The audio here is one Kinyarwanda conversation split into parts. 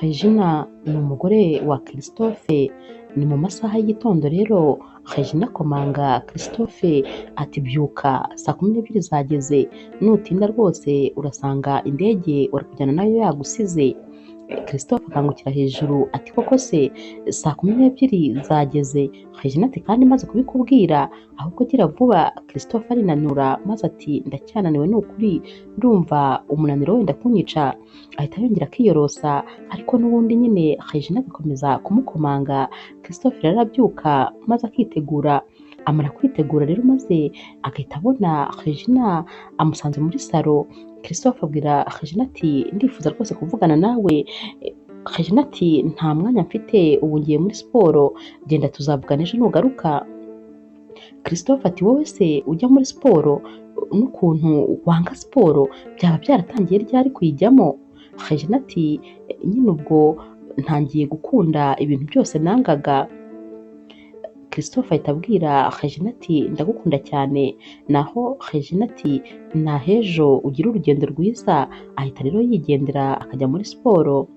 Regina ni umugore wa Christophe, ni mu masaha y'igitondo rero Regina akomanga Christophe ati byuka saa kumi n'ebyiri zageze, nutinda rwose urasanga indege wari kujyana nayo yagusize. Christophe akangukira hejuru ati koko se saa kumi n'ebyiri zageze? Regina ati kandi maze kubikubwira, ahubwo gira vuba. Christophe arinanura maze ati ndacyananiwe ni ukuri, ndumva umunaniro wenda kunyica. Ahita yongera akiyorosa ariko n'ubundi nyine Regina agakomeza kumukomanga. Christophe rero arabyuka maze akitegura, amara kwitegura rero maze agahita abona Regina amusanze muri salo. Christophe abwira Regina ati ndifuza rwose kuvugana nawe. Regina ati nta mwanya mfite, ubu ngiye muri siporo, genda tuzavugana ejo nugaruka. Christophe ati wowe se ujya muri siporo n'ukuntu wanga siporo, byaba byaratangiye ryari kuyijyamo? Regina ati nyine ubwo ntangiye gukunda ibintu byose nangaga. Christophe ahita abwira Regina ati ndagukunda cyane, naho Regina ati nahejo ugira urugendo rwiza. Ahita rero yigendera akajya muri siporo.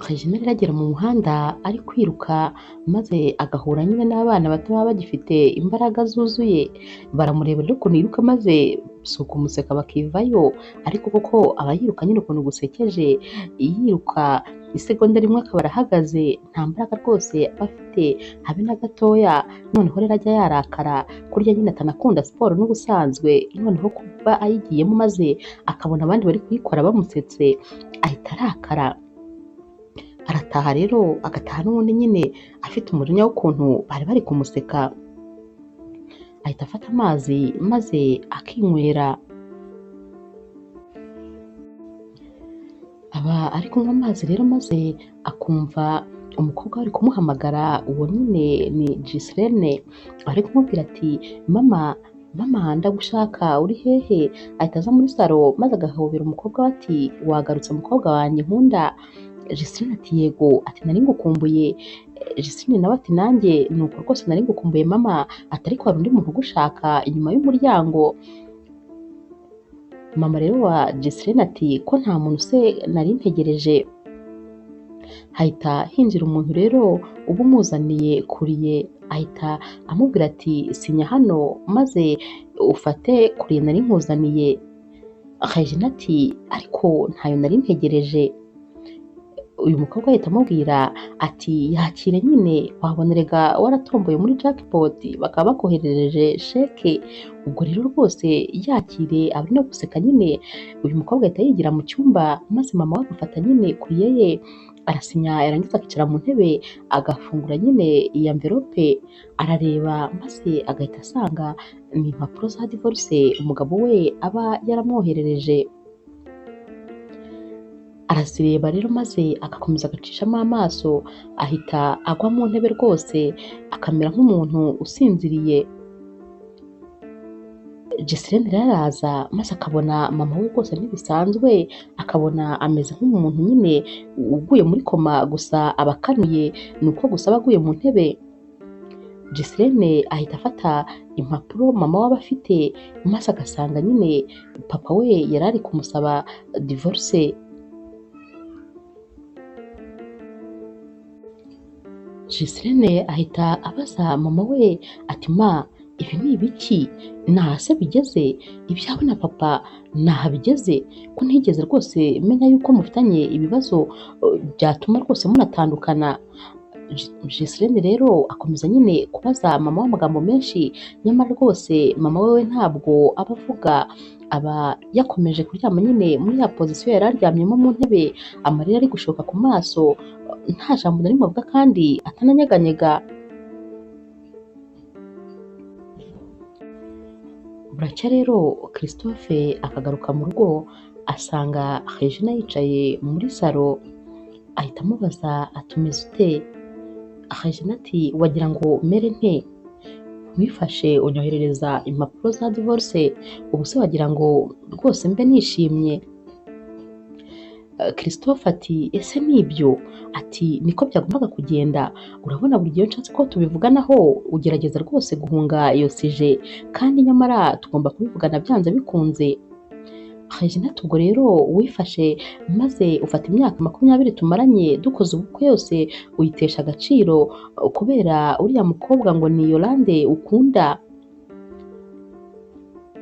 Regina rero agera mu muhanda ari kwiruka maze agahura nyine n'abana bato baba bagifite imbaraga zuzuye, baramureba rero ukuntu yiruka maze si ukumuseka bakivayo, ariko koko aba yiruka nyine ukuntu gusekeje, yiruka isegonda rimwe akaba arahagaze, nta mbaraga rwose aba afite habe na gatoya. Noneho rero ajya yarakara kurya nyine atanakunda siporo n'ubusanzwe, noneho kuba ayigiyemo maze akabona abandi bari kuyikora bamusetse ahita arakara. Arataha rero agataha n'ubundi nyine afite umujinya w'ukuntu bari bari kumuseka. Ahita afata amazi maze akinywera. Aba ari kunywa amazi rero maze akumva umukobwa ari kumuhamagara, uwo nyine ni Giselene, ari kumubwira ati mama ndagushaka, uri hehe? Ahita aza muri salo maze agahobera umukobwa we ati wagarutse mukobwa wanjye nkunda? Giselene ati yego, ati nari ngukumbuye. Giselene nawe ati nanjye nuko rwose nari ngukumbuye mama, ati ariko hari undi muntu ugushaka inyuma y'umuryango. Mama rero wa Giselene ati ko nta muntu se nari ntegereje? Hahita hinjira umuntu rero uba umuzaniye kuriye, ahita amubwira ati sinya hano maze ufate kuriye nari nkuzaniye. Regina ati ariko ntayo nari ntegereje. Uyu mukobwa ahita amubwira ati yakire nyine, wabonerega waratomboye muri jackpot bakaba bakoherereje sheke. Ubwo rero rwose yakire, abari no guseka nyine. Uyu mukobwa ahita yigira mu cyumba maze mama we agafata nyine kuriye ye arasinya, yarangiza akicara mu ntebe agafungura nyine iyi envelope, arareba maze agahita asanga ni impapuro za divorce umugabo we aba yaramwoherereje. Arazireba rero maze agakomeza agacishamo amaso, ahita agwa mu ntebe rwose akamera nk'umuntu usinziriye. Giselene rero araza maze akabona mama we rwose ntibisanzwe, akabona ameze nk'umuntu nyine uguye muri koma, gusa aba akanuye, ni uko gusa aba aguye mu ntebe. Giselene ahita afata impapuro mama we aba afite maze agasanga nyine papa we yari ari kumusaba divorce. Giselene ahita abaza mama we ati ma ibi ni ibiki? Naha se bigeze? Ibyawe na papa naha bigeze? Ko ntigeze rwose menya yuko mufitanye ibibazo byatuma rwose munatandukana. Giselene rero akomeza nyine kubaza mama we amagambo menshi, nyamara rwose mama we ntabwo aba avuga, aba yakomeje kuryama nyine muri ya pozisiyo yari aryamyemo mu ntebe, amarira ari gushoka ku maso, nta jambo na rimwe avuga kandi atananyeganyega. Buracya rero Christophe akagaruka mu rugo asanga Regina yicaye muri salo, ahita amubaza ati umeze ute? Regina ati wagira ngo mere nte? Wifashe unyoherereza impapuro za divorce, ubu se wagira ngo rwose mbe nishimye? Christophe ati ese nibyo? Ati niko byagombaga kugenda, urabona buri gihe nshatse ko tubivuganaho ugerageza rwose guhunga iyo sije, kandi nyamara tugomba kubivugana byanze bikunze. Regina ati ubwo rero wifashe maze ufata imyaka 20 tumaranye dukoze ubukwe yose uyitesha agaciro kubera uriya mukobwa ngo ni Yolande ukunda.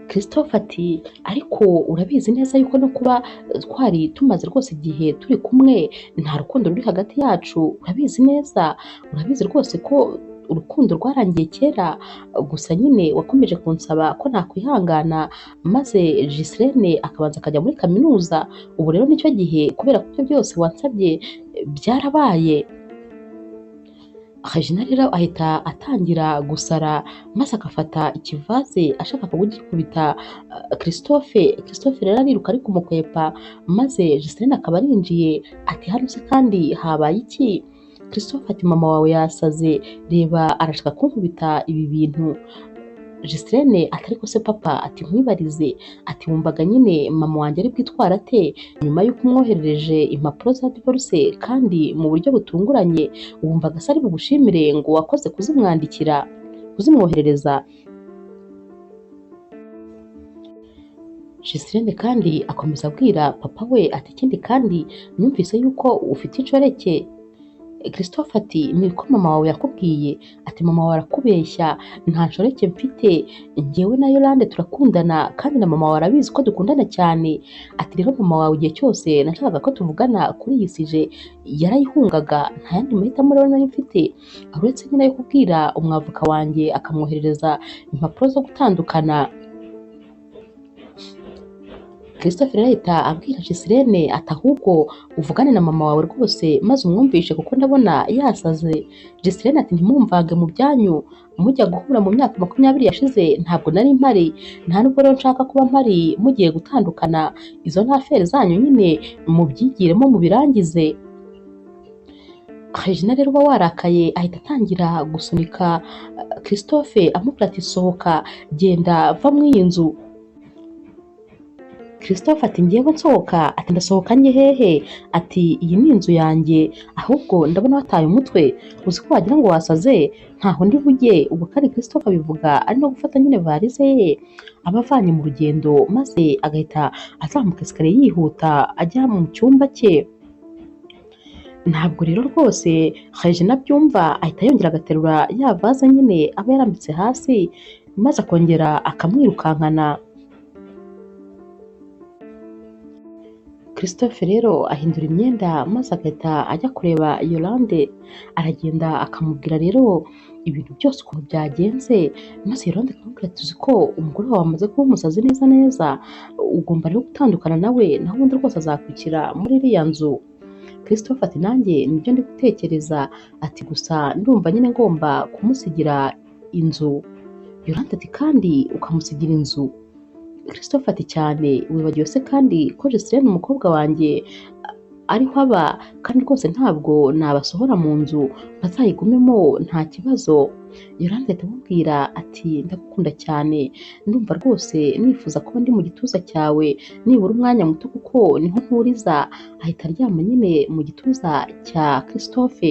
Christophe ati ariko urabizi neza yuko no kuba twari tumaze rwose igihe turi kumwe nta rukundo ruri hagati yacu, urabizi neza, urabizi rwose ko urukundo rwarangiye kera, gusa nyine wakomeje kunsaba ko nakwihangana maze Giselene akabanza akajya muri kaminuza, ubu rero nicyo gihe kubera ko ibyo byose wansabye byarabaye. Regina rero ahita atangira gusara maze agafata ikivaze ashaka kugikubita Christophe. Christophe rero ariruka ari kumukwepa maze Giselene akaba arinjiye ati hano se kandi habaye iki? Christophe ati mama wawe yasaze, reba arashaka kunkubita ibi bintu. Giselene ati ariko se papa, ati nkwibarize, ati wumvaga nyine mama wanjye ari bwitwara ate nyuma y'uko umwoherereje impapuro za divorce kandi mu buryo butunguranye, wumvaga se ari bugushimire ngo wakoze kuzimwoherereza? Giselene kandi akomeza abwira papa we ati ikindi kandi numvise yuko ufite inshoreke. Christophe ati niko mama wawe yakubwiye? Ati mama wawe arakubeshya, nta nshoreke mfite, njyewe na Yolande turakundana kandi na mama wawe arabizi ko dukundana cyane. Ati rero mama wawe igihe cyose nashakaga ko tuvugana kuri iyi sije yarayihungaga, nta yandi mahitamo rero nari mfite uretse nyine yo kubwira umwavoka wanjye akamwoherereza impapuro zo gutandukana. Christophe rero ahita abwira Giselene ati ahubwo uvugane na mama wawe rwose maze umwumvishe kuko ndabona yasaze. Giselene ati ntimumvange mu byanyu, mujya guhura mu myaka 20 yashize ntabwo nari mpari, nta nubwo rero nshaka kuba mpari mugiye gutandukana, izo nta feri zanyu nyine mubyigiremo mubirangize. Regina rero uba warakaye ahita atangira gusunika Christophe amubwira ati sohoka, genda va mu iyi nzu. Christophe ati ngewe nsohoka? Ati ndasohoka njye hehe? Ati iyi ni inzu yanjye, ahubwo ndabona wataye umutwe, uzi ko wagira ngo wasaze, ntaho ndi bujye. Ubwo kandi Christophe abivuga ari no gufata nyine varize ye abavanye mu rugendo maze agahita azamuka esikariye yihuta ajya mu cyumba cye. Ntabwo rero rwose Regina abyumva, ahita yongera agaterura ya vaze nyine aba yarambitse hasi maze akongera akamwirukankana. Christophe rero ahindura imyenda maze agahita ajya kureba Yolande, aragenda akamubwira rero ibintu byose ukuntu byagenze maze Yolande akamubwira ati uzi ko umugore wawe amaze kuba umusazi neza neza, ugomba rero gutandukana nawe naho ubundi rwose azakwikira muri iriya nzu. Christophe ati nanjye nibyo ndi gutekereza, ati gusa ndumva nyine ngomba kumusigira inzu. Yolande ati kandi ukamusigira inzu? Christophe ati cyane, wibagiwe se kandi ko Giselene umukobwa wanjye ariho aba kandi rwose ntabwo nabasohora mu nzu, bazayigumemo nta kibazo. Yolande ahita amubwira ati ndagukunda cyane, ndumva rwose nifuza kuba ndi mu gituza cyawe nibura umwanya muto kuko niho nturiza. Ahita aryama nyine mu gituza cya Christophe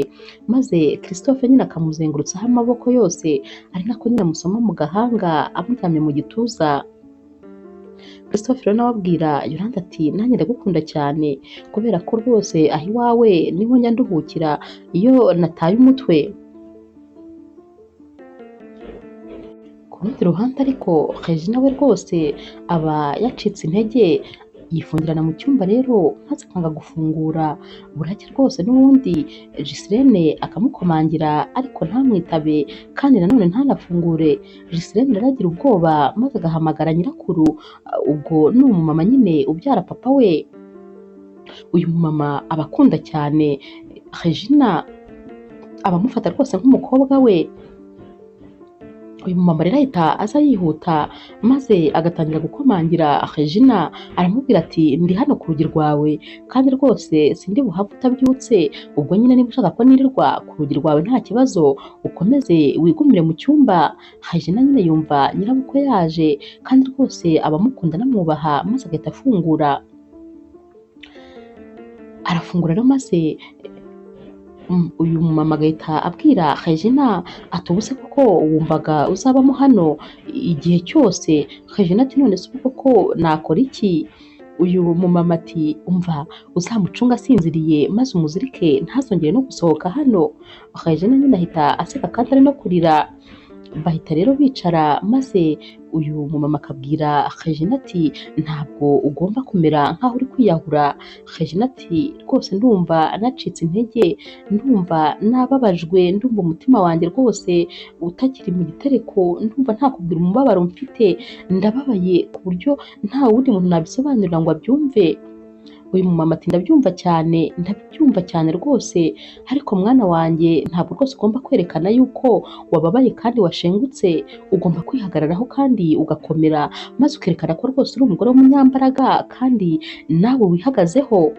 maze Christophe nyine akamuzengurutsaho amaboko yose ari nako nyine amusoma mu gahanga amuryamye mu gituza. Christophe rero nawe abwira Yolande ati nanjye ndagukunda cyane kubera ko rwose aho iwawe niho njya nduhukira iyo nataye umutwe. Ku rundi ruhande ariko Regina we rwose aba yacitse intege, yifungirana mu cyumba rero maze akanga gufungura, buracya rwose n'ubundi Giselene akamukomangira ariko ntamwitabe kandi nanone ntanafungure. Giselene rero agira ubwoba maze agahamagara nyirakuru, ubwo ni umumama nyine ubyara papa we. Uyu mumama aba akunda cyane Regina, abamufata rwose nk'umukobwa we. Uyu mumama rero ahita aza yihuta maze agatangira gukomangira Regina, aramubwira ati ndi hano ku rugi rwawe kandi rwose sindi buhave utabyutse, ubwo nyine niba ushaka ko nirirwa ku rugi rwawe nta kibazo ukomeze wigumire mu cyumba. Regina nyine yumva nyirabukwe yaje kandi rwose abamukunda anamwubaha maze agahita afungura. Arafungura rero maze uyu mumama agahita abwira Regina ati ubuse koko wumvaga uzabamo hano igihe cyose? Regina ati none se koko nakora iki? uyu mumama ati umva uzamucunga asinziriye maze umuzirike ntazongere no gusohoka hano. Regina nyine ahita aseka kandi ari no kurira. Bahita rero bicara maze uyu mumama akabwira Regina ati ntabwo ugomba kumera nk'aho uri kwiyahura. Regina ati rwose ndumva nacitse intege, ndumva nababajwe, ndumva umutima wanjye rwose utakiri mu gitereko, ndumva ntakubwira umubabaro mfite, ndababaye ku buryo nta wundi muntu nabisobanurira ngo abyumve. Uyu mumama ati ndabyumva cyane rwose, ariko mwana wanjye ntabwo rwose ugomba kwerekana yuko wababaye kandi washengutse, ugomba kwihagararaho kandi ugakomera maze ukerekana ko rwose uri umugore w'umunyambaraga kandi nawe wihagazeho.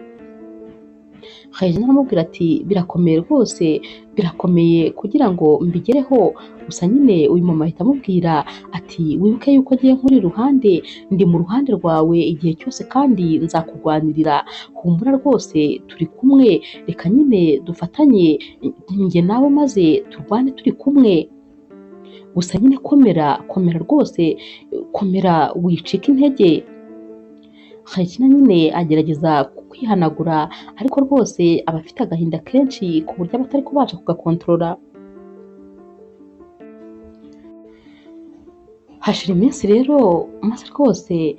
Regina aramubwira ati birakomeye rwose, birakomeye kugira ngo mbigereho, gusa nyine uyu mama ahita amubwira ati wibuke yuko ngiye nkuri iruhande, ndi mu ruhande rwawe igihe cyose kandi nzakurwanirira, humura rwose turi kumwe, reka nyine dufatanye njye nawe maze turwane turi kumwe. Gusa nyine komera rwose, komera wicika intege. Regina nyine agerageza kwihanagura ariko rwose aba afite agahinda kenshi ku buryo aba atari kubasha kugakontorora. Hashira iminsi rero maze rwose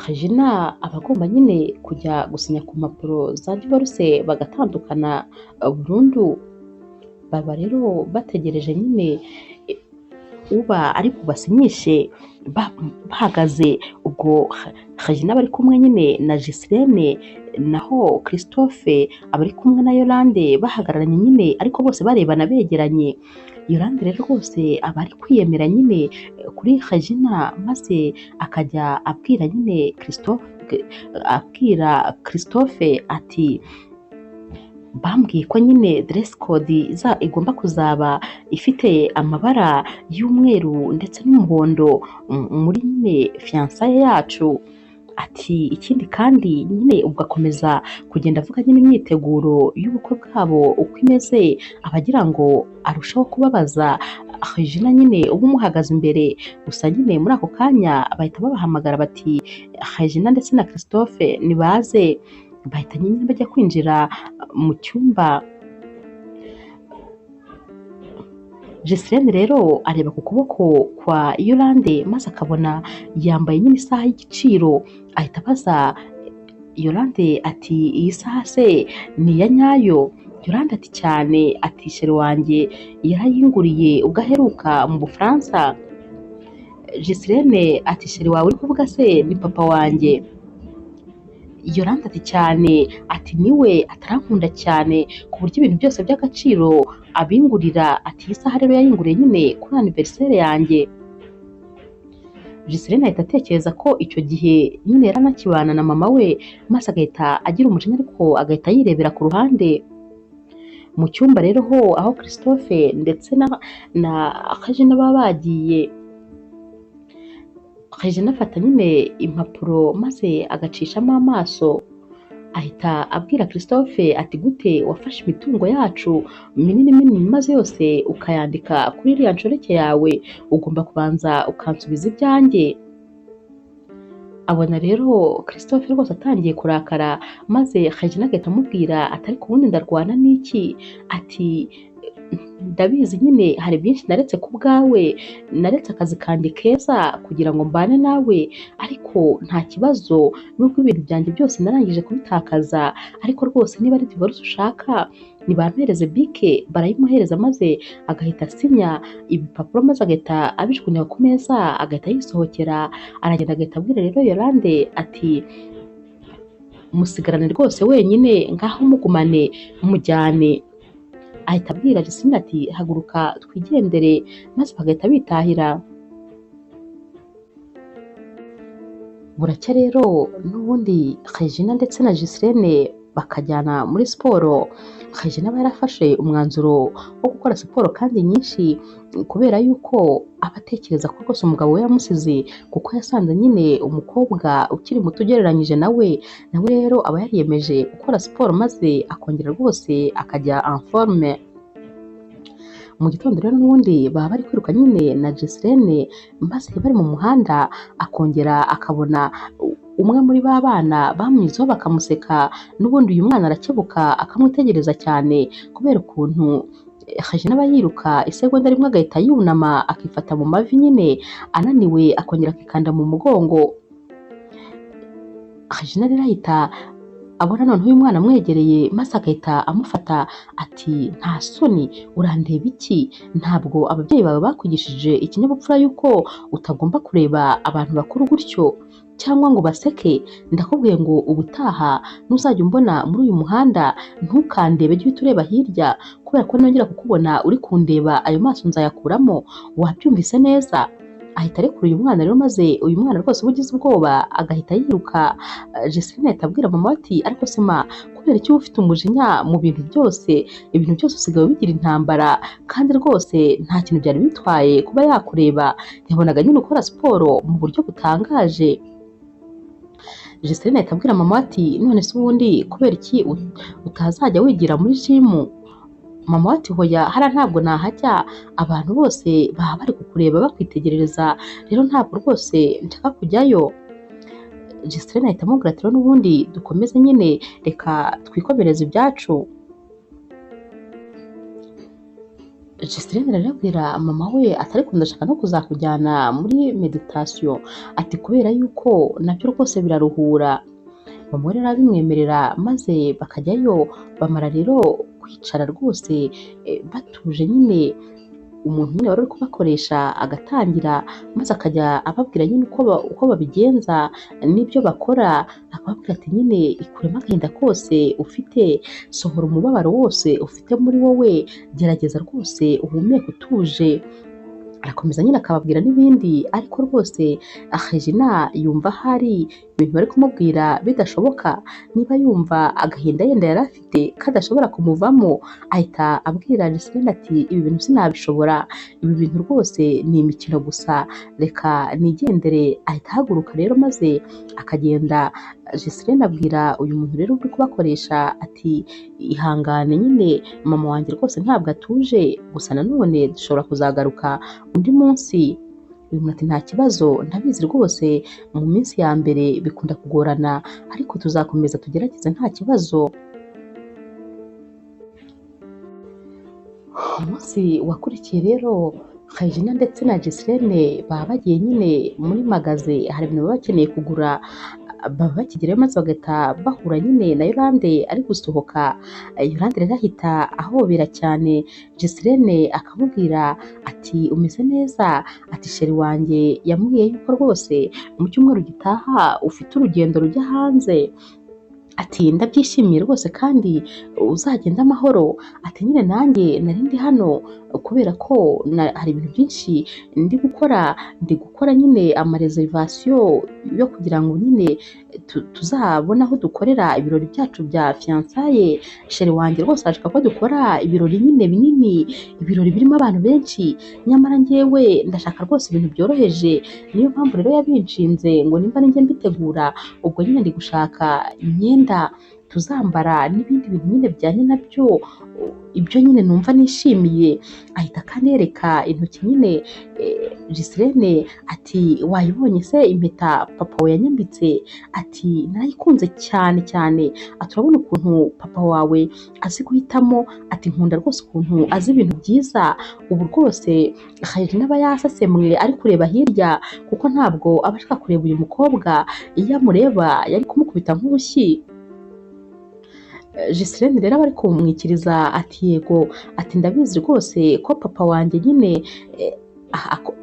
Regina aba agomba nyine kujya gusinya ku mpapuro za divorce bagatandukana burundu. Baba rero bategereje nyine uba ari bubasinyishe bahagaze, ubwo Regina aba ari kumwe nyine na Giselene, naho Christophe aba ari kumwe na Yolande bahagararanye nyine ariko bose barebana begeranye. Yolande rero rwose aba ari kwiyemera nyine kuri Regina maze akajya abwira nyine Christophe ati bambwiye ko nyine dress code igomba kuzaba ifite amabara y'umweru ndetse n'umuhondo muri nyine fiançailles yacu. Ati ikindi kandi nyine ugakomeza kugenda avuga nyine imyiteguro y'ubukwe bwabo uko imeze, abagira ngo arushaho kubabaza Regina nyine uba umuhagaze imbere. Gusa nyine muri ako kanya bahita babahamagara bati Regina ndetse na Christophe nibaze. Bahita nyine bajya kwinjira mu cyumba. Giselene rero areba ku kuboko kwa Yolande maze akabona yambaye nyine isaha y'igiciro, ahita abaza Yolande ati iyi saha se ni iya nyayo? Yolande ati cyane, ati sheri wanjye yarayinguriye ubwo aheruka mu Bufaransa. Giselene ati sheri wawe uri kuvuga se ni papa wanjye? Yolande ati cyane, ati niwe atarankunda cyane ku buryo ibintu byose by'agaciro abingurira, ati iyi saha rero yayinguriye nyine kuri anniversaire yanjye. Giselene ahita atekereza ko icyo gihe nyine yaranakibana na mama we maze agahita agira umujinya ariko agahita yirebera ku ruhande. Mu cyumba rero aho Christophe ndetse na Regina baba bagiye, Regina afata nyine impapuro maze agacishamo amaso, ahita abwira Christophe ati gute wafashe imitungo yacu minini maze yose ukayandika kuri iriya nshoreke yawe, ugomba kubanza ukansubiza ibyanjye. Abona rero Christophe rwose atangiye kurakara maze Regina agahita amubwira ati ariko ubundi ndarwana n'iki? Ati ndabizi nyine hari byinshi naretse ku bwawe, naretse akazi kanjye keza kugira ngo mbane nawe, ariko nta kibazo nubwo ibintu byanjye byose narangije kubitakaza, ariko rwose niba ari divorce ushaka nibampereze bike. Barayimuhereza maze agahita asinya ibipapuro maze agahita abijugunya ku meza agahita yisohokera. Aragenda agahita abwira rero Yolande ati musigarane rwose wenyine, ngaho mugumane mujyane. Ahita abwira Giselene ati haguruka twigendere, maze bagahita bitahira. Buracya rero n'ubundi Regina ndetse na Giselene bakajyana muri siporo. Regina aba yarafashe umwanzuro wo gukora siporo kandi nyinshi kubera yuko aba atekereza ko rwose umugabo we yamusize, kuko yasanze nyine umukobwa ukiri muto ugereranyije nawe rero aba yariyemeje gukora siporo maze akongera rwose akajya en forme. Mu gitondo rero n'ubundi baba bari kwiruka nyine na Giselene maze bari mu muhanda akongera akabona umwe muri ba bana bamwizeho bakamuseka, n'ubundi uyu mwana arakebuka akamwitegereza cyane kubera ukuntu Regina aba yiruka isegonda rimwe agahita yunama akifata mu mavi nyine ananiwe akongera akikanda mu mugongo. Regina rero ahita abona noneho uyu mwana amwegereye maze agahita amufata ati nta soni urandeba iki? Ntabwo ababyeyi bawe bakwigishije ikinyabupfura yuko utagomba kureba abantu bakuru gutyo cyangwa ngo baseke? Ndakubwiye ngo ubutaha nuzajya umbona muri uyu muhanda ntukandebe, jya uhita ureba hirya kubera ko nongera kukubona uri kundeba ayo maso nzayakuramo. Wabyumvise neza? Ahita arekura uyu mwana rero, maze uyu mwana rwose uba ugize ubwoba agahita yiruka. Jesirine ahita abwira mama we ati ariko se ma, kubera iki uba ufite umujinya mu bintu byose? Ibintu byose usigaye bigira intambara, kandi rwose nta kintu byari bitwaye kuba yakureba. Yabonaga nyine ukora siporo mu buryo butangaje. Jesirine ahita abwira mama we ati none se ubundi kubera iki utazajya wigira muri jimu? Mama we ati hoya hariya ntabwo nahajya, abantu bose baba bari kukureba bakwitegerereza, rero ntabwo rwose nshaka kujyayo. Jesirine ahita amubwira ati rero n'ubundi dukomeze nyine, reka twikomereze ibyacu. Jesirine rero abwira mama we ati ariko ndashaka no kuzakujyana muri meditasiyo, ati kubera yuko nabyo rwose biraruhura. Mama we rero abimwemerera maze bakajyayo, bamara rero kwicara rwose batuje nyine. Umuntu nyine wari uri kubakoresha agatangira maze akajya ababwira nyine uko babigenza n'ibyo bakora, akababwira ati nyine ikuremo agahinda kose ufite, sohora umubabaro wose ufite muri wowe, gerageza rwose uhumeke utuje. Arakomeza nyine akababwira n'ibindi, ariko rwose Regina yumva hari ibintu bari kumubwira bidashoboka. Niba yumva agahinda yenda yari afite kadashobora kumuvamo, ahita abwira Jesirine ati ibi bintu sinabishobora, ibi bintu rwose ni imikino gusa, reka nigendere. Ahita ahaguruka rero maze akagenda. Jesirine abwira uyu muntu rero uri kubakoresha ati ihangane nyine, mama wanjye rwose ntabwo atuje, gusa nanone dushobora kuzagaruka undi munsi. Uyu muntu ati nta kibazo, ndabizi rwose mu minsi ya mbere bikunda kugorana, ariko tuzakomeza tugerageze nta kibazo. Umunsi wakurikiye rero Regina ndetse na Jesirine baba bagiye nyine muri magaze, hari ibintu baba bakeneye kugura, baba bakigerayo maze bagahita bahura nyine na Yolande ari gusohoka. Yolande rero ahita ahobera cyane Jesirine akamubwira ati umeze neza? Ati sheri wanjye yambwiye yuko rwose mu cyumweru gitaha ufite urugendo rujya hanze. Ati ndabyishimiye rwose kandi uzagenda amahoro. Ati nyine nanjye nari ndi hano kubera ko hari ibintu byinshi ndi gukora nyine amareservation yo kugira ngo nyine tuzabona aho dukorera ibirori byacu bya fiançailles. Sheri wanjye rwose arashaka ko dukora ibirori nyine binini, ibirori birimo abantu benshi, nyamara njyewe ndashaka rwose ibintu byoroheje. Niyo mpamvu rero yabinshinze ngo nimba ninjye mbitegura, ubwo nyine ndi gushaka imyenda tuzambara n'ibindi bintu nyine bijyanye nabyo, ibyo nyine numva nishimiye. Ahita kandi yereka intoki nyine Jesirine ati wayibonye se impeta papa we yanyambitse? Ati narayikunze cyane cyane. Ati urabona ukuntu papa wawe azi guhitamo? Ati nkunda rwose ukuntu azi ibintu byiza. Ubu rwose Regina aba yasasemwe ari kureba hirya, kuko ntabwo aba ashaka kureba uyu mukobwa, iyo amureba yari kumukubita nk'urushyi. Jesirine rero aba ari kumwikiriza ati yego, ati ndabizi rwose ko papa wanjye nyine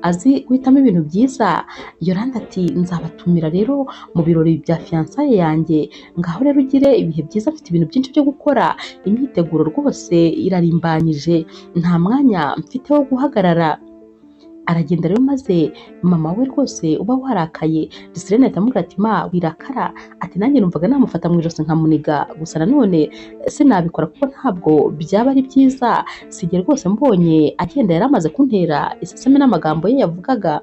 azi guhitamo ibintu byiza. Yolande ati nzabatumira rero mu birori bya fiançailles yanjye, ngaho rero ugire ibihe byiza, mfite ibintu byinshi byo gukora, imyiteguro rwose irarimbanyije, nta mwanya mfite wo guhagarara. Aragenda rero maze mama we rwose uba warakaye. Jesirine ahita amubwira ati ma wirakara? Ati nanjye numvaga namufata mu ijosi nkamuniga, gusa nanone sinabikora kuko ntabwo byaba ari byiza. Sijye rwose mbonye agenda yari amaze kuntera iseseme n'amagambo ye yavugaga.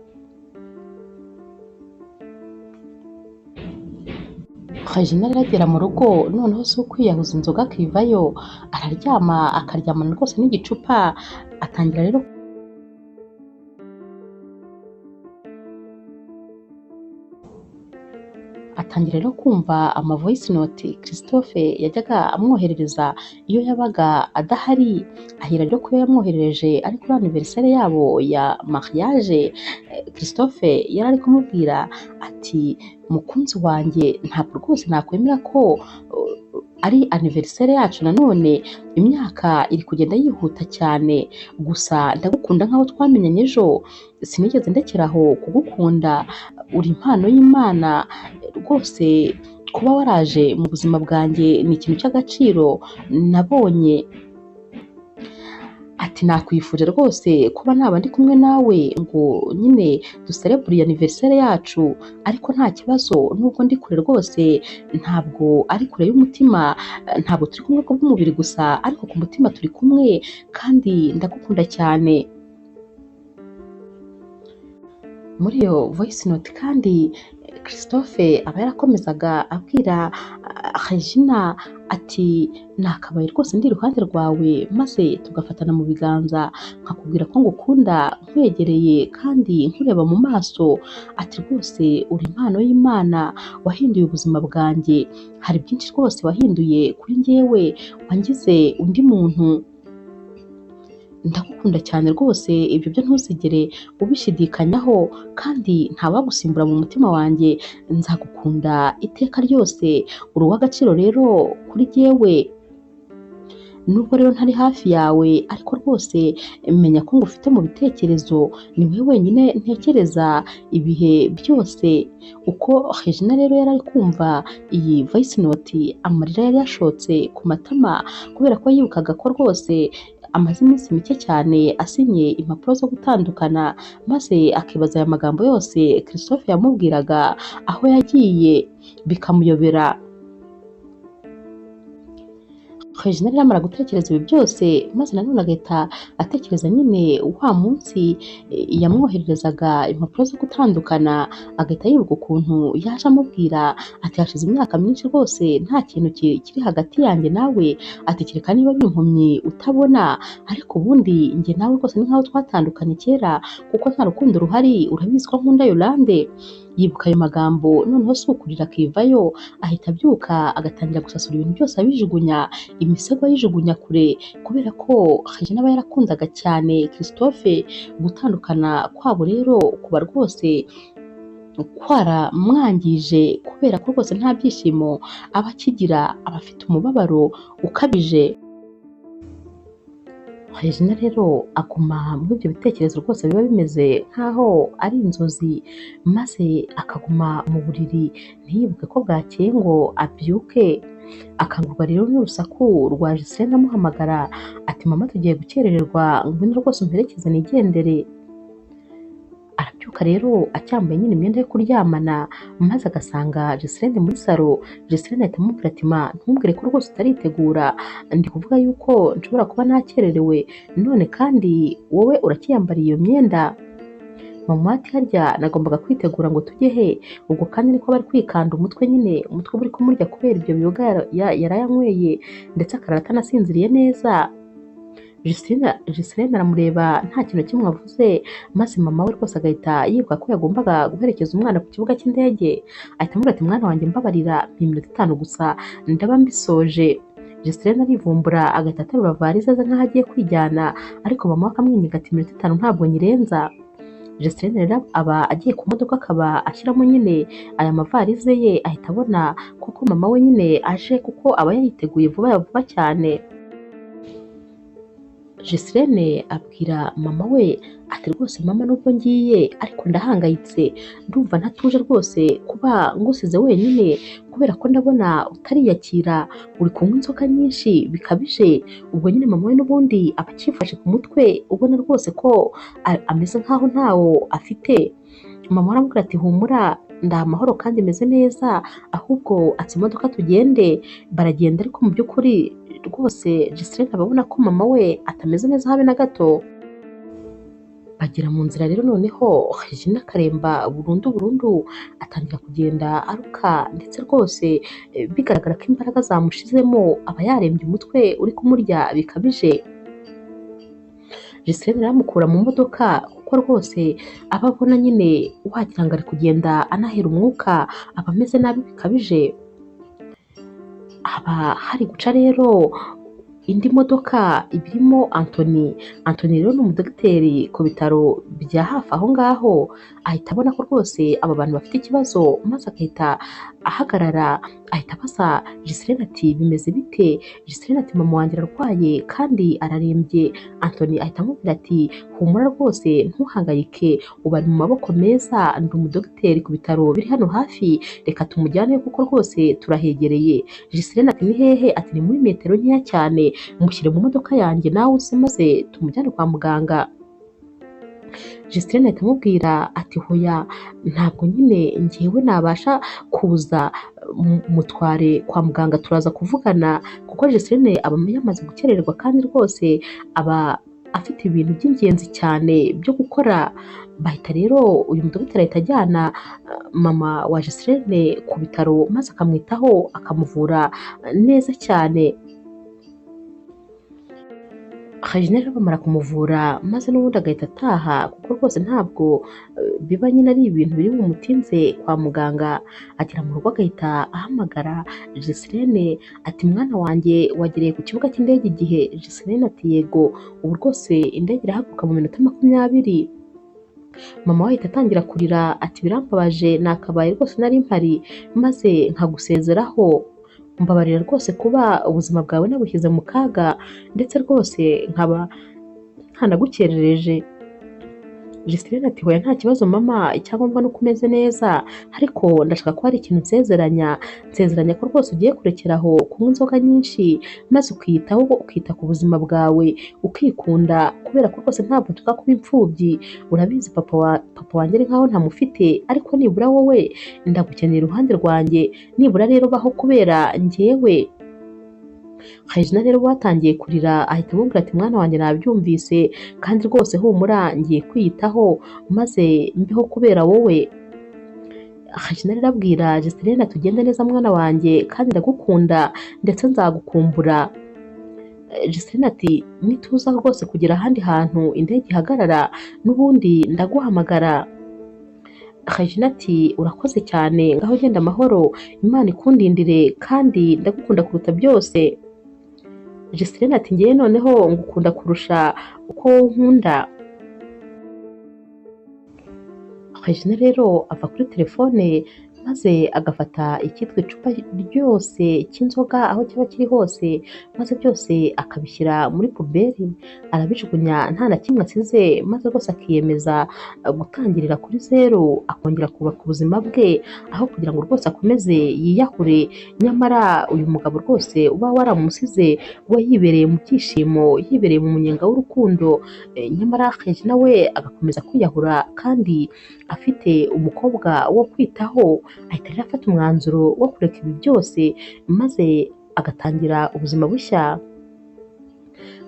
Regina aragera mu rugo, noneho si ukwiyahuza inzoga akivayo, araryama akaryamana rwose n'igicupa. Atangira rero atangira rero kumva ama voice note Christophe yajyaga amwoherereza iyo yabaga adahari, ahera rero ko iyo yamwoherereje ari kuri anniversaire yabo ya mariage, Christophe yari ari kumubwira ati mukunzi wanjye ntabwo rwose nakwemera ko ari anniversaire yacu nanone, imyaka iri kugenda yihuta cyane, gusa ndagukunda nk'aho twamenyanye ejo, sinigeze ndekeraho kugukunda, uri impano y'Imana rwose, kuba waraje mu buzima bwanjye ni ikintu cy'agaciro nabonye. Ati nakwifuje rwose kuba naba ndi kumwe nawe ngo nyine duserebure anniversaire yacu, ariko nta kibazo nubwo ndi kure rwose ntabwo ari kure y'umutima, ntabwo turi kumwe ku bw'umubiri gusa ariko ku mutima turi kumwe kandi ndagukunda cyane. Muri iyo voice note kandi Christophe aba yarakomezaga abwira Regina ati nakabaye rwose ndi iruhande rwawe maze tugafatana mu biganza nkakubwira ko ngukunda nkwegereye kandi nkureba mu maso, ati rwose uri impano y'Imana, wahinduye ubuzima bwanjye, hari byinshi rwose wahinduye kuri njyewe, wangize undi muntu, ndagukunda cyane rwose, ibyo byo ntuzigere ubishidikanyaho kandi ntawagusimbura mu mutima wanjye, nzagukunda iteka ryose, uri uw'agaciro rero kuri jyewe, nubwo rero ntari hafi yawe ariko rwose menya ko ngufite mu bitekerezo, ni wowe wenyine ntekereza ibihe byose. Uko Regina rero yari ari kumva iyi voice note, amarira yari yashotse ku matama kubera ko yibukaga ko rwose amaze iminsi mike cyane asinye impapuro zo gutandukana, maze akibaza aya magambo yose Christophe yamubwiraga aho yagiye bikamuyobera. Regina rero amara gutekereza ibi byose, maze nanone agahita atekereza nyine wa munsi yamwohererezaga impapuro zo gutandukana, agahita yibuka ukuntu yaje amubwira ati hashize imyaka myinshi rwose nta kintu kiri hagati yanjye nawe, ati kereka niba ari impumyi utabona, ariko ubundi njye nawe rwose ni nkaho twatandukanye kera kuko nta rukundo ruhari, urabizi ko nkunda Yolande. Yibuka ayo magambo noneho si ukurira akivayo, ahita abyuka agatangira gusasura ibintu byose abijugunya, imisego ayijugunya kure, kubera ko Regina aba yarakundaga cyane Christophe. Gutandukana kwabo rero kuba rwose kwaramwangije kubera ko rwose nta byishimo aba akigira, aba afite umubabaro ukabije. Regina rero aguma muri ibyo bitekerezo rwose biba bimeze nk'aho ari inzozi, maze akaguma mu buriri ntiyibuke ko bwakeye ngo abyuke, akangurwa rero n'urusaku rwa Giselene amuhamagara ati mama tugiye gukerererwa, ngwino rwose umperekeze nigendere. Arabyuka rero acyambaye nyine imyenda yo kuryamana, maze agasanga Giselene muri salo. Giselene ahita amubwira ati ma ntumbwire ko rwose utaritegura, ndi kuvuga yuko nshobora kuba nakererewe, none kandi wowe uracyiyambariye iyo myenda. Mama ati harya nagombaga kwitegura ngo tujye he, ubwo kandi niko bari kwikanda umutwe, nyine umutwe buri kumurya kubera ibyo biyoga yarayanyweye ndetse akarara atanasinziriye neza. Giselene aramureba nta kintu kimwe avuze, maze mama we rwose agahita yibuka ko yagombaga guherekeza umwana ku kibuga cy'indege, ahita amubwira ati mwana wanjye mbabarira iminota 5 gusa ndaba mbisoje. Giselene arivumbura agahita aterura varize ze nk'aho agiye kwijyana, ariko mama we akamwinginga ati iminota 5 ntabwo nyirenza. Giselene rero aba agiye ku modoka akaba ashyiramo nyine aya mavarize ye, ahita abona kuko mama we nyine aje kuko aba yariteguye vuba cyane. Giselene abwira mama we ati rwose mama nubwo ngiye ariko ndahangayitse, ndumva ntatuje rwose kuba ngusize wenyine, kubera ko ndabona utariyakira, uri kunywa inzoga nyinshi bikabije. Ubwo nyine mama we n'ubundi aba akifashe ku mutwe, ubona rwose ko ameze nkaho ntawo afite. Mama aramubwira ati humura ndaha amahoro kandi meze neza, ahubwo ati imodoka tugende. Baragenda ariko mu by'ukuri rwose Giselene ababona ko mama we atameze neza habe na gato. Bagera mu nzira rero noneho Regina akaremba burundu, atangira kugenda aruka ndetse rwose bigaragara ko imbaraga zamushizemo, aba yarembye umutwe uri kumurya bikabije. Giseline aramukura mu modoka kuko rwose aba abona nyine wagira ngo ari kugenda anahera umwuka, aba ameze nabi bikabije. Haba hari guca rero indi modoka iba irimo Anthony. Anthony rero ni umudogiteri ku bitaro bya hafi aho ngaho, ahita abona ko rwose aba bantu bafite ikibazo, maze agahita ahagarara, ahita abaza Giseline ati bimeze bite? Giseline ati mama wanjye ararwaye kandi ararembye. Anthony ahita amubwira ati humura rwose ntuhangayike, ubu ari mu maboko meza, ndi umudogiteri ku bitaro biri hano hafi, reka tumujyane kuko rwose turahegereye. Giseline ati ni hehe? Ati ni muri metero nkeya cyane, mushyire mu modoka yanjye nawe uze maze tumujyane kwa muganga. Giseline ahita amubwira ati hoya, ntabwo nyine njyewe nabasha kuza, mutware kwa muganga turaza kuvugana, kuko Giseline aba yamaze gukererwa kandi rwose aba afite ibintu by'ingenzi cyane byo gukora. Bahita rero uyu mudogiteri ahita ajyana mama wa Giseline ku bitaro, maze akamwitaho akamuvura neza cyane. Regine rero bamara kumuvura maze n'ubundi agahita ataha, kuko rwose ntabwo biba nyine ari ibintu biri bumutinze kwa muganga. Agera mu rugo agahita ahamagara Giseline ati mwana wanjye wagereye ku kibuga cy'indege igihe? Giseline ati yego, ubu rwose indege irahaguruka mu minota 20. Mama we ahita atangira kurira ati birambabaje, nakabaye rwose nari mpari maze nkagusezeraho, mbabarira rwose kuba ubuzima bwawe nabushyize mu kaga, ndetse rwose nkaba ntanagukerereje. Giseline ati hoya nta kibazo mama, icyangombwa nuko umeze neza, ariko ndashaka ko hari ikintu nsezeranya ko rwose ugiye kurekeraho kunywa inzoga nyinshi, maze ukiyitaho, ukita ku buzima bwawe, ukikunda, kubera ko rwose ntabwo tuka kuba imfubyi. Urabizi papa wanjye ari nkaho ntamufite, ariko nibura wowe ndagukeneye iruhande rwanjye, nibura rero baho kubera njyewe. Regine rero batangiye kurira, ahita amubwira ati mwana wanjye nabyumvise, kandi rwose humura ngiye kwiyitaho maze mbeho kubera wowe. Regine rero abwira Giseline ati ugende neza mwana wanjye, kandi ndagukunda ndetse nzagukumbura. Giseline ati nituza rwose kugera ahandi hantu indege ihagarara, n'ubundi ndaguhamagara. Regine ati urakoze cyane, ngaho genda amahoro, Imana ikundindire, kandi ndagukunda kuruta byose. Giseline ati ngewe noneho ngukunda kurusha uko nkunda. Regine rero ava kuri telefone maze agafata icyitwa icupa ryose cy'inzoga aho kiba kiri hose, maze byose akabishyira muri puberi, arabijugunya nta na kimwe asize, maze rwose akiyemeza gutangirira kuri zeru, akongera kubaka ubuzima bwe, aho kugira ngo rwose akomeze yiyahure. Nyamara uyu mugabo rwose uba waramusize we yibereye mu byishimo, yibereye mu munyenga w'urukundo, nyamara Regine we agakomeza kwiyahura kandi afite umukobwa wo kwitaho. Ahita rero afata umwanzuro wo kureka ibi byose maze agatangira ubuzima bushya.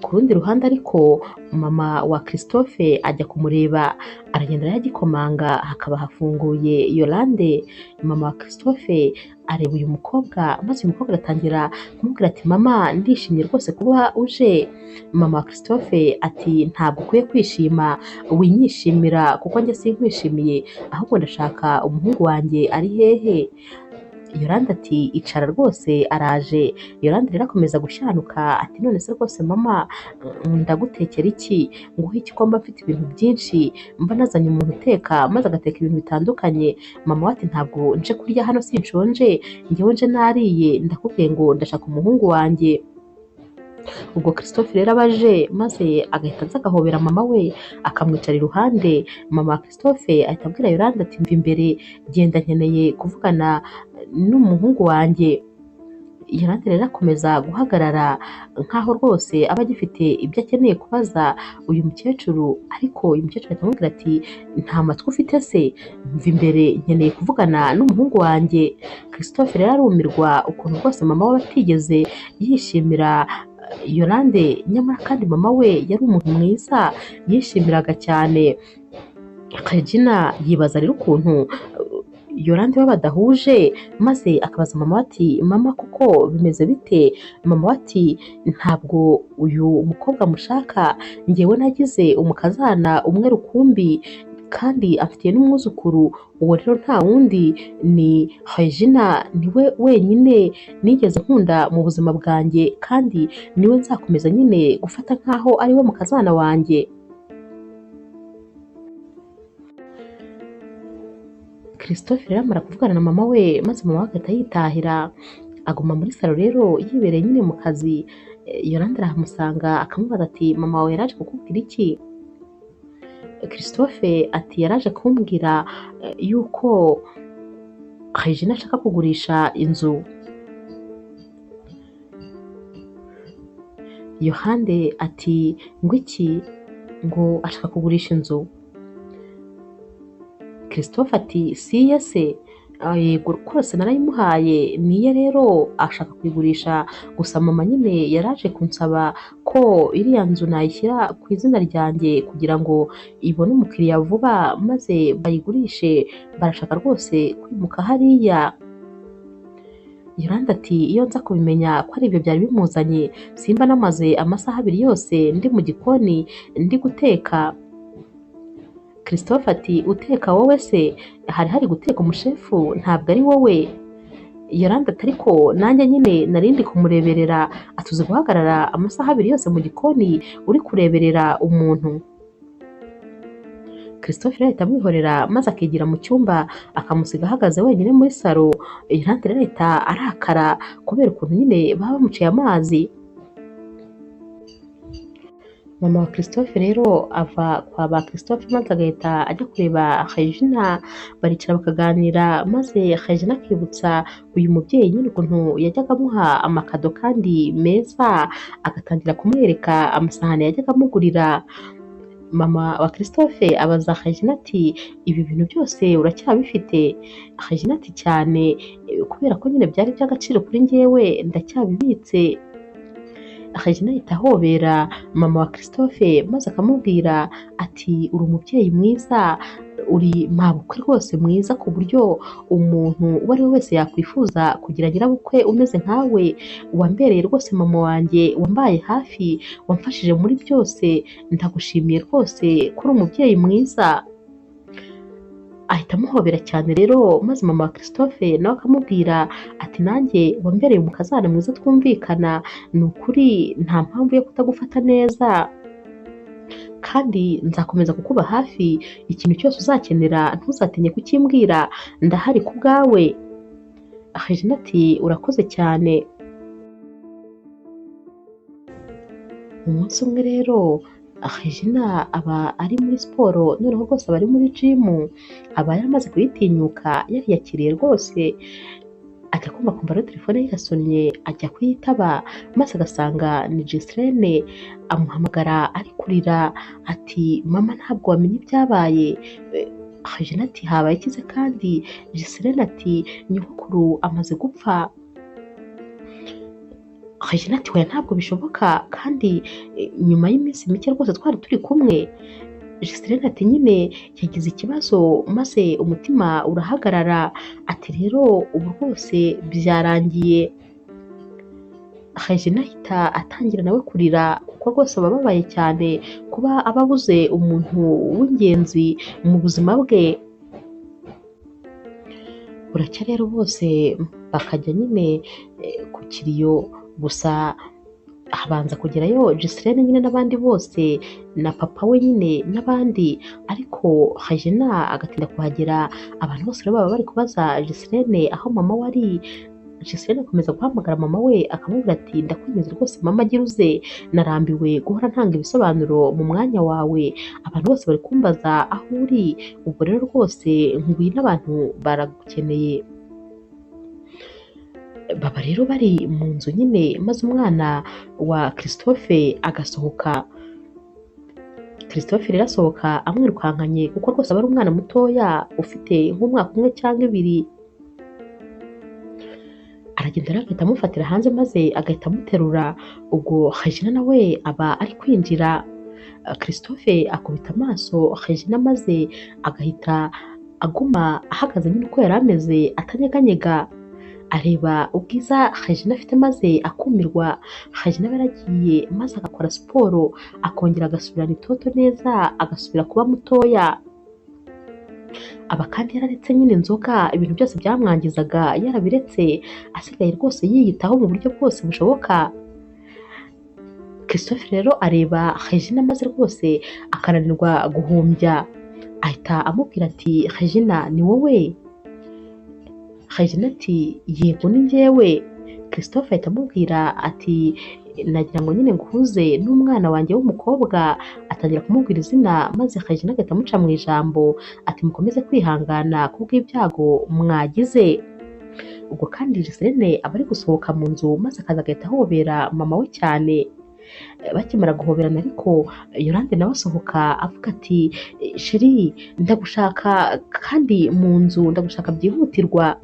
Ku rundi ruhande ariko mama wa Christophe ajya kumureba, aragenda yagikomanga, hakaba hafunguye Yolande. Mama wa Christophe areba uyu mukobwa, maze uyu mukobwa agatangira kumubwira ati mama ndishimye rwose kuba uje. Mama wa Christophe ati ntabwo ukwiye kwishima, winyishimira kuko njye sinkwishimiye, ahubwo ndashaka umuhungu wanjye ari hehe? Yolande ati icara rwose araje. Yolande rero akomeza gushyanuka ati none se rwose mama ndagutekera iki? Nguhe iki ko mba mfite ibintu byinshi, mba nazanye umuntu uteka maze agateka ibintu bitandukanye. Mama we ati ntabwo nje kurya hano, sinshonje, njyewe nje nariye, ndakubwiye ngo ndashaka umuhungu wanjye. Ubwo Christophe rero abaje maze agahita aza agahobera mama we akamwicara iruhande. Mama wa Christophe ahita abwira Yolande ati mva imbere, genda nkeneye kuvugana n'umuhungu wanjye. Yolande rero akomeza guhagarara nkaho rwose aba agifite ibyo akeneye kubaza uyu mukecuru, ariko uyu mukecuru ahita amubwira ati nta matwi ufite se? Mva imbere, nkeneye kuvugana n'umuhungu wanjye. Christophe rero arumirwa ukuntu rwose mama we atigeze yishimira Yolande, nyamara kandi mama we yari umuntu mwiza yishimiraga cyane. Regina yibaza rero ukuntu Yolande we badahuje, maze akabaza mama we ati mama kuko bimeze bite? Mama we ati ntabwo uyu mukobwa mushaka, njyewe nagize umukazana umwe rukumbi kandi afitiye n'umwuzukuru, uwo rero nta wundi ni Regina, niwe wenyine nigeze nkunda mu buzima bwanjye kandi niwe nzakomeza nyine gufata nk'aho ari we mukazana wanjye. Christophe rero amara kuvugana na mama we maze mama we agahita yitahira, aguma muri salo rero yibereye nyine mu kazi. Yolande arahamusanga akamubaza ati mama wawe yaraje kukubwira iki? Christophe ati yaraje kumbwira yuko Regina ashaka kugurisha inzu. Yohande ati ngo iki? Ngo ashaka kugurisha inzu. Christophe ati siye se? Yego rwose narayimuhaye, niye rero ashaka kuyigurisha, gusa mama nyine yaraje kunsaba ko iriya nzu nayishyira ku izina ryanjye kugira ngo ibone umukiriya vuba maze bayigurishe, barashaka rwose kwimuka hariya. Yolande ati iyo nza kubimenya ko ari ibyo byari bimuzanye, simba namaze amasaha abiri yose ndi mu gikoni ndi guteka. Christophe ati uteka wowe se? Hari guteka umushefu, ntabwo ari wowe. Yolande ati ariko nanjye nyine nari ndi kumureberera, atuze guhagarara amasaha abiri yose mu gikoni uri kureberera umuntu. Christophe rero ahita amwihorera maze akigira mu cyumba akamusiga ahagaze wenyine muri salo. Yolande rero ahita arakara kubera ukuntu nyine baba bamuciye amazi. Mama wa Christophe rero ava kwa ba Christophe maze agahita ajya kureba Regina, baricara bakaganira maze Regina akibutsa uyu mubyeyi nyine ukuntu yajyaga amuha amakado kandi meza, agatangira kumwereka amasahani yajyaga amugurira. Mama wa Christophe abaza Regina ati ibi bintu byose uracyabifite? Regina ati cyane, kubera ko nyine byari iby'agaciro kuri njyewe ndacyabibitse. Regina ahita ahobera mama wa Christophe maze akamubwira ati uri umubyeyi mwiza, uri mabukwe rwose mwiza ku buryo umuntu uwo ari we wese yakwifuza kugira nyirabukwe umeze nkawe, wambereye rwose mama wanjye, wambaye hafi, wamfashije muri byose, ndagushimiye rwose ko uri umubyeyi mwiza. Ahita amuhobera cyane rero maze mama wa Christophe nawe akamubwira ati nanjye wambereye umukazana mwiza twumvikana, ni ukuri nta mpamvu yo kutagufata neza kandi nzakomeza kukuba hafi, ikintu cyose uzakenera ntuzatinye kukimbwira, ndahari ku bwawe. Regina ati urakoze cyane. Umunsi umwe rero Regina aba ari muri siporo, noneho rwose aba ari muri jimu, aba yaramaze kuyitinyuka yariyakiriye rwose, ajya kumva rero telefone ye irasonnye, ajya kuyitaba maze agasanga ni Giseline, amuhamagara ari kurira ati mama ntabwo wamenye ibyabaye. Regina ati habaye ikize kandi? Giseline ati nyogokuru amaze gupfa. Regina ati oya ntabwo bishoboka kandi nyuma y'iminsi mike rwose twari turi kumwe. Giseline ati nyine yagize ikibazo maze umutima urahagarara, ati rero ubu rwose byarangiye. Regina ahita atangira nawe kurira kuko rwose aba ababaye cyane kuba aba abuze umuntu w'ingenzi mu buzima bwe. Buracya rero bose bakajya nyine ku kiriyo, gusa habanza kugerayo Giseline nyine n'abandi bose na papa we nyine n'abandi, ariko Regina agatinda kuhagera. Abantu bose rero baba bari kubaza Giseline aho mama we ari. Giseline akomeza guhamagara mama we akamubwira ati ndakwinginze rwose mama gira uze, narambiwe guhora ntanga ibisobanuro mu mwanya wawe, abantu bose bari kumbaza aho uri, ubwo rero rwose ngwino abantu baragukeneye. Baba rero bari mu nzu nyine maze umwana wa Christophe agasohoka. Christophe rero asohoka amwirukankanye kuko rwose aba ari umwana mutoya ufite nk'umwaka umwe cyangwa ibiri. Aragenda rero agahita amufatira hanze maze agahita amuterura, ubwo Regina nawe aba ari kwinjira. Christophe akubita amaso Regina maze agahita aguma ahagaze nyine uko yari ameze atanyeganyega, areba ubwiza Regina afite maze akumirwa. Regina aba yaragiye maze agakora siporo akongera agasubirana itoto neza, agasubira kuba mutoya. Aba kandi yararetse nyine inzoga, ibintu byose byamwangizaga yarabiretse, asigaye rwose yiyitaho mu buryo bwose bushoboka. Christophe rero areba Regina maze rwose akananirwa guhumbya, ahita amubwira ati Regina ni wowe? Regina ati yego ni njyewe. Christophe ahita amubwira ati nagira ngo nyine nguhuze n'umwana wanjye w'umukobwa. Atangira kumubwira izina maze Regina agahita amuca mu ijambo ati mukomeze kwihangana kubw'ibyago mwagize. Ubwo kandi Giseline aba ari gusohoka mu nzu maze akaza agahita ahobera mama we cyane. Bakimara guhoberana ariko Yolande nawe asohoka avuga ati sheri ndagushaka kandi mu nzu ndagushaka byihutirwa.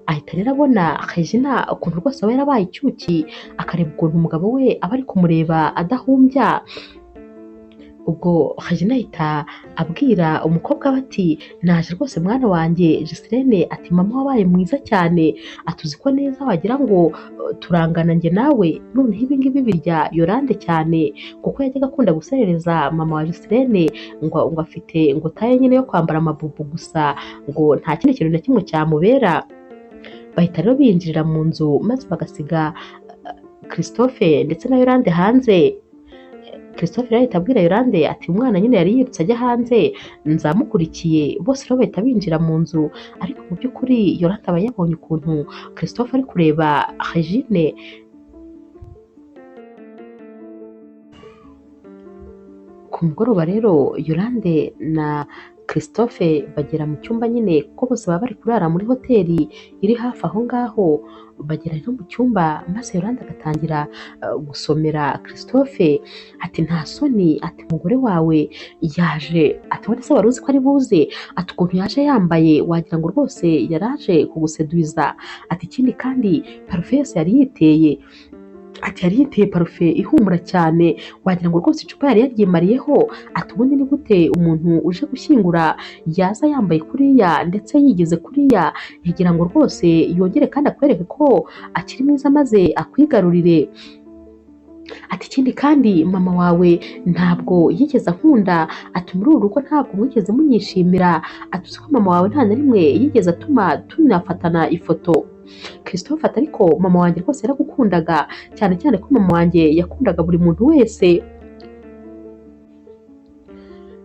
Ahita rero abona Regina ukuntu rwose aba yarabaye icyuki, akareba ukuntu umugabo we aba ari kumureba adahumbya. Ubwo Regina ahita abwira umukobwa we ati naje rwose mwana wanjye. Giseline ati mama wabaye mwiza cyane, atuzi ko neza wagira ngo turangana njye nawe. Noneho ibi ngibi birya Yolande cyane kuko yajyaga akunda guserereza mama wa Giseline ngo afite ngo taye nyine yo kwambara amabubu gusa, ngo nta kindi kintu na kimwe cyamubera. Bahita rero binjirira mu nzu maze bagasiga Christophe ndetse na Yolande hanze. Christophe rero ahita abwira Yolande ati umwana nyine yari yirutse ajya hanze nzamukurikiye. Bose rero bahita binjira mu nzu, ariko mu by'ukuri Yolande aba yabonye ukuntu Christophe ari kureba Regine. Ku mugoroba rero Yolande na Christophe bagera mu cyumba nyine kuko bose baba bari kurara muri hoteli iri hafi aho ngaho. Bagera no mu cyumba maze Yolande agatangira gusomera Christophe ati nta soni, ati umugore wawe yaje, ati wari se wari uzi ko ari buze, ati ukuntu yaje yambaye wagira ngo rwose yaraje kuguseduiza, ati ikindi kandi parufe yose yari yiteye, ati yari yiteye parufe ihumura cyane wagira ngo rwose icupa yari yaryimariyeho. Ati ubundi ni gute umuntu uje gushyingura yaza yambaye kuriya ndetse yigeze kuriya, yagira ngo rwose yongere kandi akwereke ko akiri mwiza maze akwigarurire. Ati ikindi kandi mama wawe ntabwo yigeze ankunda, ati muri uru rugo ntabwo mwigeze munyishimira, ati uzi ko mama wawe nta na rimwe yigeze atuma tunafatana ifoto. Christophe ati ariko mama wanjye rwose yaragukundaga cyane cyane ko mama wanjye yakundaga buri muntu wese.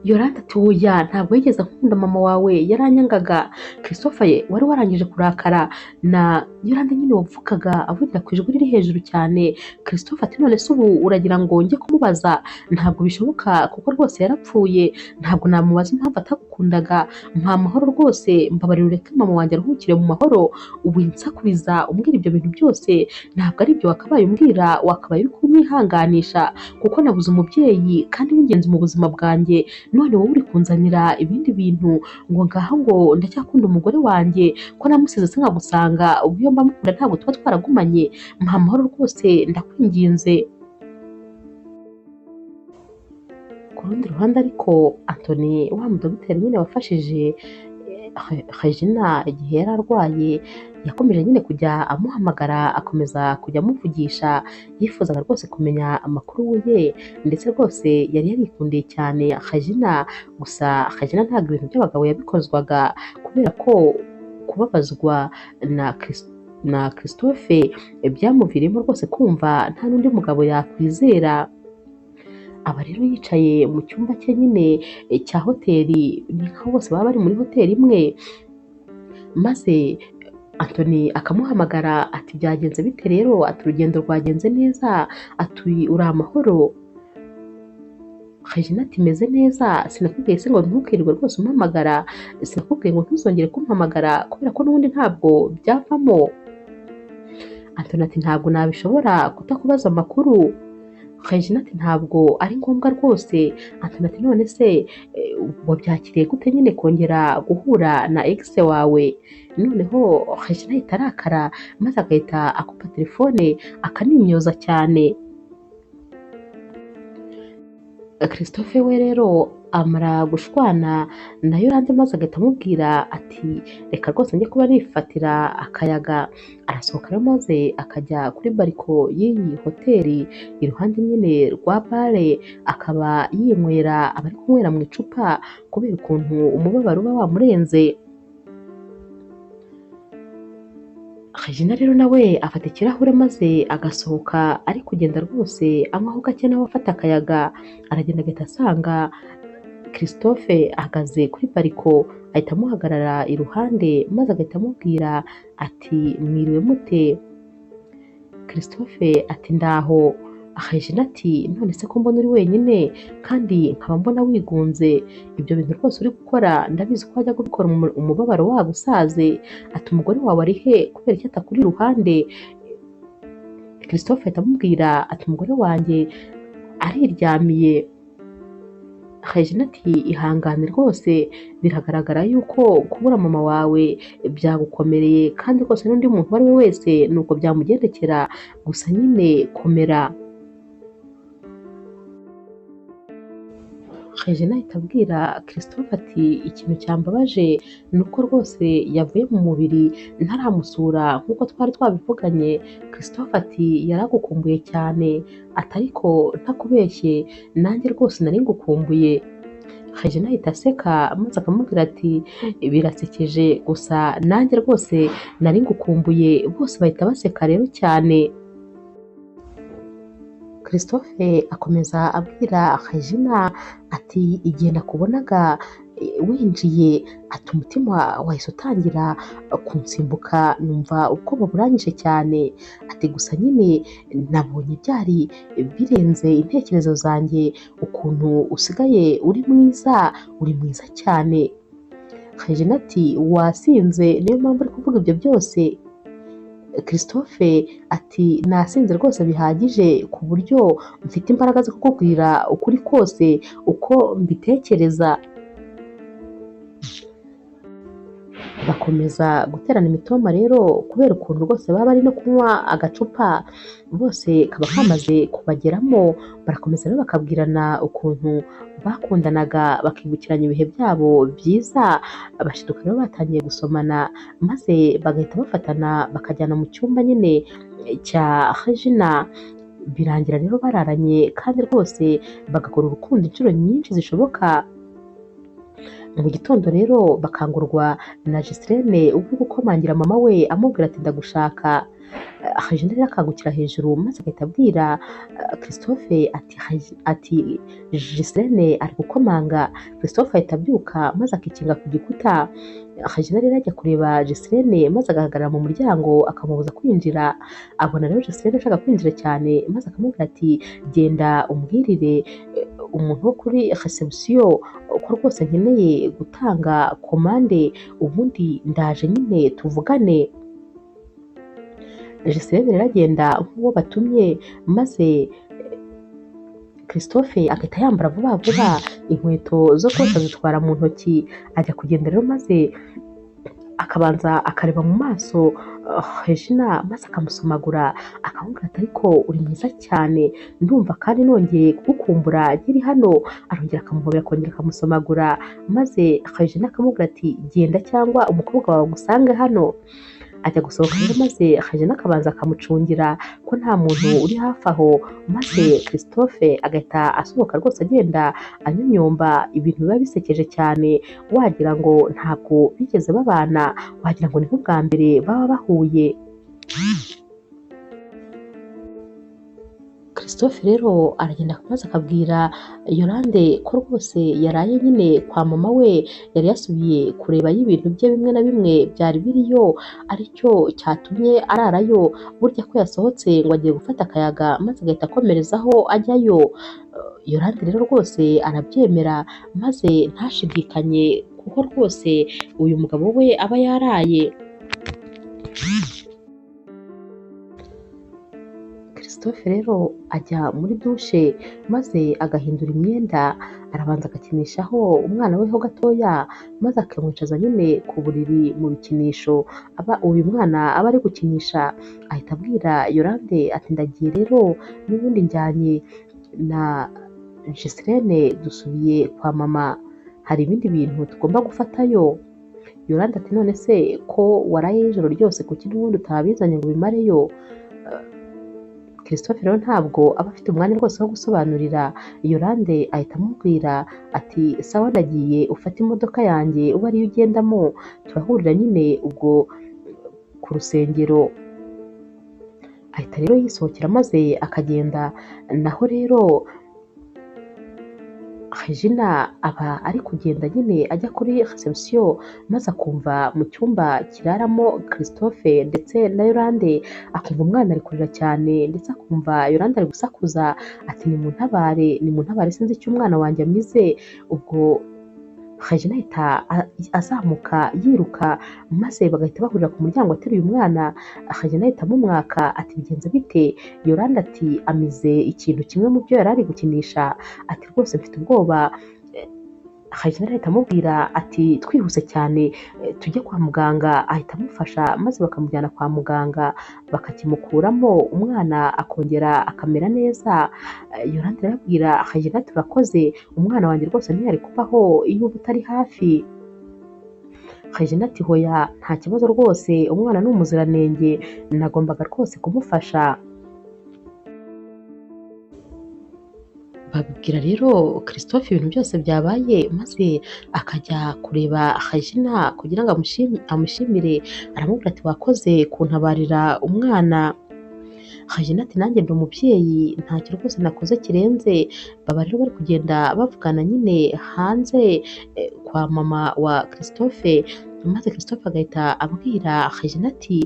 Yolande ati oya ntabwo yigeze akunda mama wawe yaranyangaga. Christophe wari warangije kurakara na Yolande nyine wapfukaga avugira ku ijwi riri hejuru cyane. Christophe ati none se ubu uragira ngo njye kumubaza? Ntabwo bishoboka kuko rwose yarapfuye, ntabwo namubaza impamvu atagukundaga. Mpa amahoro rwose, mbabarira ureke mama wanjye aruhukire mu mahoro. Ubu insakuriza umbwira ibyo bintu byose ntabwo ari byo wakabaye umbwira, wakabaye uri kumwihanganisha kuko nabuze umubyeyi kandi w'ingenzi mu buzima bwanjye, none wowe uri kunzanira ibindi bintu ngo ngaha ngo ndacyakunda umugore wanjye ko namusize se nkagusanga, ubwo iyo mba mukunda ntabwo tuba twaragumanye. Mpa amahoro rwose ndakwinginze. Ku rundi ruhande ariko Anthony wa mudogiteri nyine wafashije Regina igihe yari arwaye yakomeje nyine kujya amuhamagara, akomeza kujya amuvugisha, yifuzaga rwose kumenya amakuru ye ndetse rwose yari yarikundiye cyane Regina. Gusa Regina ntabwo ibintu by'abagabo yabikozwaga kubera ko kubabazwa na Christophe byamuviriyemo rwose kumva nta n'undi mugabo yakwizera. Aba rero yicaye mu cyumba cye nyine cya hoteli, ni nkaho bose baba bari muri hoteli imwe, maze Anthony akamuhamagara ati byagenze bite rero? Ati urugendo rwagenze neza, ati uri amahoro? Regina ati meze neza, sinakubwiye se ngo ntukirirwe rwose umpamagara, sinakubwiye ngo ntuzongere kumpamagara kubera ko n'ubundi ntabwo byavamo. Anthony ati ntabwo nabishobora kutakubaza amakuru. Regina ati ntabwo ari ngombwa rwose. Anthony ati none se wabyakiriye gute nyine kongera guhura na ex wawe? Noneho Regina ahita arakara maze agahita akupa telefone akanimyoza cyane. Christophe we rero amara gushwana na Yolande maze agahita amubwira ati reka rwose njye kuba nifatira akayaga. Arasohoka rero maze akajya kuri bariko y'iyi hoteli iruhande nyine rwa bare, akaba yinywera abari kunywera mu icupa kubera ukuntu umubabaro uba wamurenze. Regina rero nawe afata ikirahure maze agasohoka ari kugenda rwose anywaho gake nawe afata akayaga. Aragenda agahita asanga Christophe ahagaze kuri bariko, ahita amuhagarara iruhande maze agahita amubwira ati mwiriwe mute? Christophe ati ndaho. Regina ati none se ko mbona uri wenyine kandi nkaba mbona wigunze, ibyo bintu rwose uri gukora ndabizi ko wajya kubikora umubabaro wagusaze. Ati umugore wawe ari he kubera iki atakuri iruhande? Christophe ahita amubwira ati umugore wanjye ariryamiye. Regina ati ihangane rwose biragaragara yuko kubura mama wawe byagukomereye kandi rwose n'undi muntu uwo ari we wese nuko byamugendekera, gusa nyine komera. Regina ahita abwira Christophe ati ikintu cyambabaje ni uko rwose yavuye mu mubiri ntaramusura nk'uko twari twabivuganye. Christophe ati yaragukumbuye cyane, ati ariko ntakubeshye nanjye rwose nari ngukumbuye. Regina ahita aseka maze akamubwira ati birasekeje gusa nanjye rwose nari ngukumbuye. Bose bahita baseka rero cyane. Christophe akomeza abwira Regina ati igihe nakubonaga winjiye, ati umutima wahise utangira kunsimbuka numva ubwoba buranyishe cyane, ati gusa nyine nabonye byari birenze intekerezo zanjye ukuntu usigaye uri mwiza, uri mwiza cyane. Regina ati wasinze niyo mpamvu uri kuvuga ibyo byose? Christophe ati nasinze rwose bihagije ku buryo mfite imbaraga zo kukubwira ukuri kose uko mbitekereza. Bakomeza guterana imitoma rero kubera ukuntu rwose baba bari no kunywa agacupa, bose kaba kamaze kubageramo. Barakomeza rero bakabwirana ukuntu bakundanaga bakibukiranya ibihe byabo byiza. Bashiduka rero batangiye gusomana maze bagahita bafatana bakajyana mu cyumba nyine cya Regina. Birangira rero bararanye kandi rwose bagakora urukundo inshuro nyinshi zishoboka. Mu gitondo rero bakangurwa na Giselene uri gukomangira mama we amubwira ati ndagushaka. Regina rero akangukira hejuru maze agahita abwira Christophe ati Giselene ari gukomanga. Christophe ahita abyuka maze akikinga ku gikuta. Regina rero ajya kureba Giselene maze agahagarara mu muryango akamubuza kwinjira. Abona rero Giselene ashaka kwinjira cyane maze akamubwira ati genda umbwirire umuntu wo kuri reception ko rwose nkeneye gutanga komande ubundi ndaje nyine tuvugane. Giselene rero agenda nk'uwo batumye maze Christophe agahita yambara vuba vuba inkweto zo koza zitwara mu ntoki. Ajya kugenda rero maze akabanza akareba mu maso Regina maze akamusomagura akamubwira ati ariko uri mwiza cyane, ndumva kandi nongeye kugukumbura nkiri hano. Arongera akamuhobera akongera akamusomagura maze Regina akamubwira ati genda cyangwa umukobwa wawe agusange hano. Ajya gusohoka rero maze Regina akabanza akamucungira ko nta muntu uri hafi aho, maze Christophe agahita asohoka rwose agenda anyonyomba. Ibintu biba bisekeje cyane wagira ngo ntabwo bigeze babana, wagira ngo ni nk'ubwa mbere baba bahuye. Christophe rero aragenda maze akabwira Yolande ko rwose yaraye nyine kwa mama we, yari yasubiye kureba y'ibintu bye bimwe na bimwe byari biriyo aricyo cyatumye ararayo. Burya ko yasohotse ngo agiye gufata akayaga maze agahita akomerezaho ajyayo. Yolande rero rwose arabyemera maze ntashidikanye kuko rwose uyu mugabo we aba yaraye. Christophe rero ajya muri dushe maze agahindura imyenda, arabanza agakinishaho umwana we ho gatoya maze akamwicaza nyine ku buriri mu bikinisho uyu mwana aba ari gukinisha. Ahita abwira Yolande ati ndagiye rero n'ubundi njyanye na Giselene dusubiye kwa mama, hari ibindi bintu tugomba gufatayo. Yolanda ati none se ko waraye ijoro ryose kuki n'ubundi utabizanye ngo ubimareyo? Christophe rero ntabwo aba afite umwanya rwose wo gusobanurira. Yolande ahita amubwira ati sawa ndagiye ufate imodoka yanjye uba ariyo ugendamo, turahurira nyine ubwo ku rusengero. Ahita rero yisohokera maze akagenda. Naho rero Regina aba ari kugenda nyine ajya kuri reception, maze akumva mu cyumba kiraramo Christophe ndetse na Yolande, akumva umwana ari kurira cyane ndetse akumva Yolande ari gusakuza ati nimuntabare sinzi icyo umwana wanjye amize. Ubwo Regina ahita azamuka yiruka maze bagahita bahurira ku muryango ateruye umwana. Regina ahita amumwaka ati bigenze bite? Yolande ati amize ikintu kimwe mu byo yari ari gukinisha, ati rwose mfite ubwoba. Regina ahita amubwira ati twihuse cyane tujye kwa muganga. Ahita amufasha maze bakamujyana kwa muganga bakakimukuramo umwana akongera akamera neza. Yolande arabwira Regina ati urakoze, umwana wanjye rwose ntiyari kubaho iyo uba utari hafi. Regina ati hoya nta kibazo rwose, umwana ni umuziranenge, nagombaga rwose kumufasha. Babibwira rero Christophe ibintu byose byabaye, maze akajya kureba Regina kugira ngo amushimire. Aramubwira ati wakoze kuntabarira umwana. Regina ati nanjye ndi umubyeyi ntacyo rwose nakoze kirenze. Baba rero bari kugenda bavugana nyine hanze kwa mama wa Christophe, maze Christophe agahita abwira Regina ati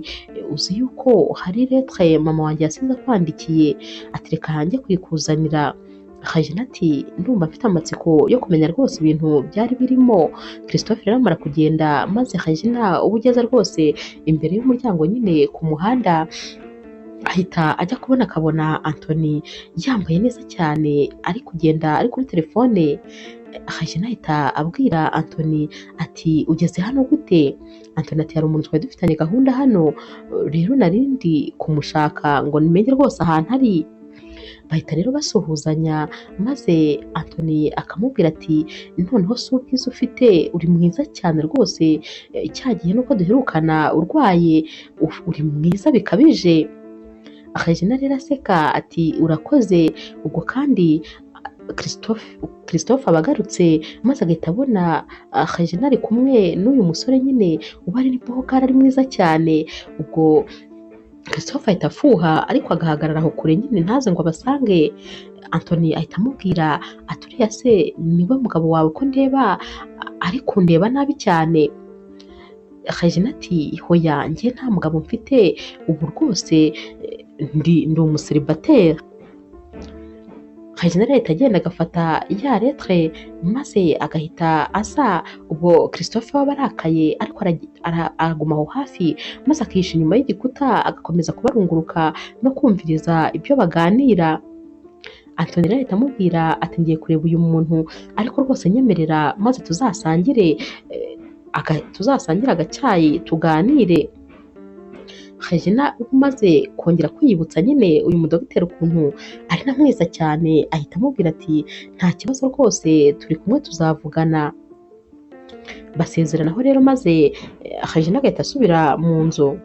uzi yuko hari lettre mama wanjye yasize akwandikiye? Ati reka njye kuyikuzanira. Regina ati ndumva mfite amatsiko yo kumenya rwose ibintu byari birimo. Christophe rero amara kugenda, maze Regina uba ugeze rwose imbere y'umuryango nyine ku muhanda, ahita ajya kubona akabona Anthony yambaye neza cyane ari kugenda ari kuri telefone. Regina ahita abwira Anthony ati ugeze hano gute? Anthony ati hari umuntu twari dufitanye gahunda hano, rero narindi kumushaka ngo nimenye rwose ahantu ari. Bahita rero basuhuzanya, maze Anthony akamubwira ati noneho si ubwiza ufite, uri mwiza cyane rwose, cyagiye nuko duherukana urwaye uri mwiza bikabije. Regina rero aseka ati urakoze. Ubwo kandi Christophe aba agarutse, maze agahita abona Regina ari kumwe n'uyu musore nyine uba ari bogara ari mwiza cyane. Ubwo Christophe ahita afuha ariko agahagarara aho kure nyine ntaze ngo abasange. Anthony ahita amubwira ati uriya se niwe mugabo wawe ko ndeba ari kundeba nabi cyane? Regina ati hoya njye nta mugabo mfite, ubu rwose ndi umuseribateri. Regina ahita agenda agafata ya lettre maze agahita aza. Ubwo Christophe aba arakaye ariko araguma aho hafi, maze akihisha inyuma y'igikuta agakomeza kubarunguruka no kumviriza ibyo baganira. Anthony rero ahita amubwira ati ngiye kureba uyu muntu ariko rwose nyemerera maze tuzasangire agacyayi tuganire. Regina umaze kongera kwiyibutsa nyine uyu mudogiteri ukuntu ari na mwiza cyane, ahita amubwira ati nta kibazo rwose turi kumwe tuzavugana. Basezeranaho rero, maze Regina agahita asubira mu nzu.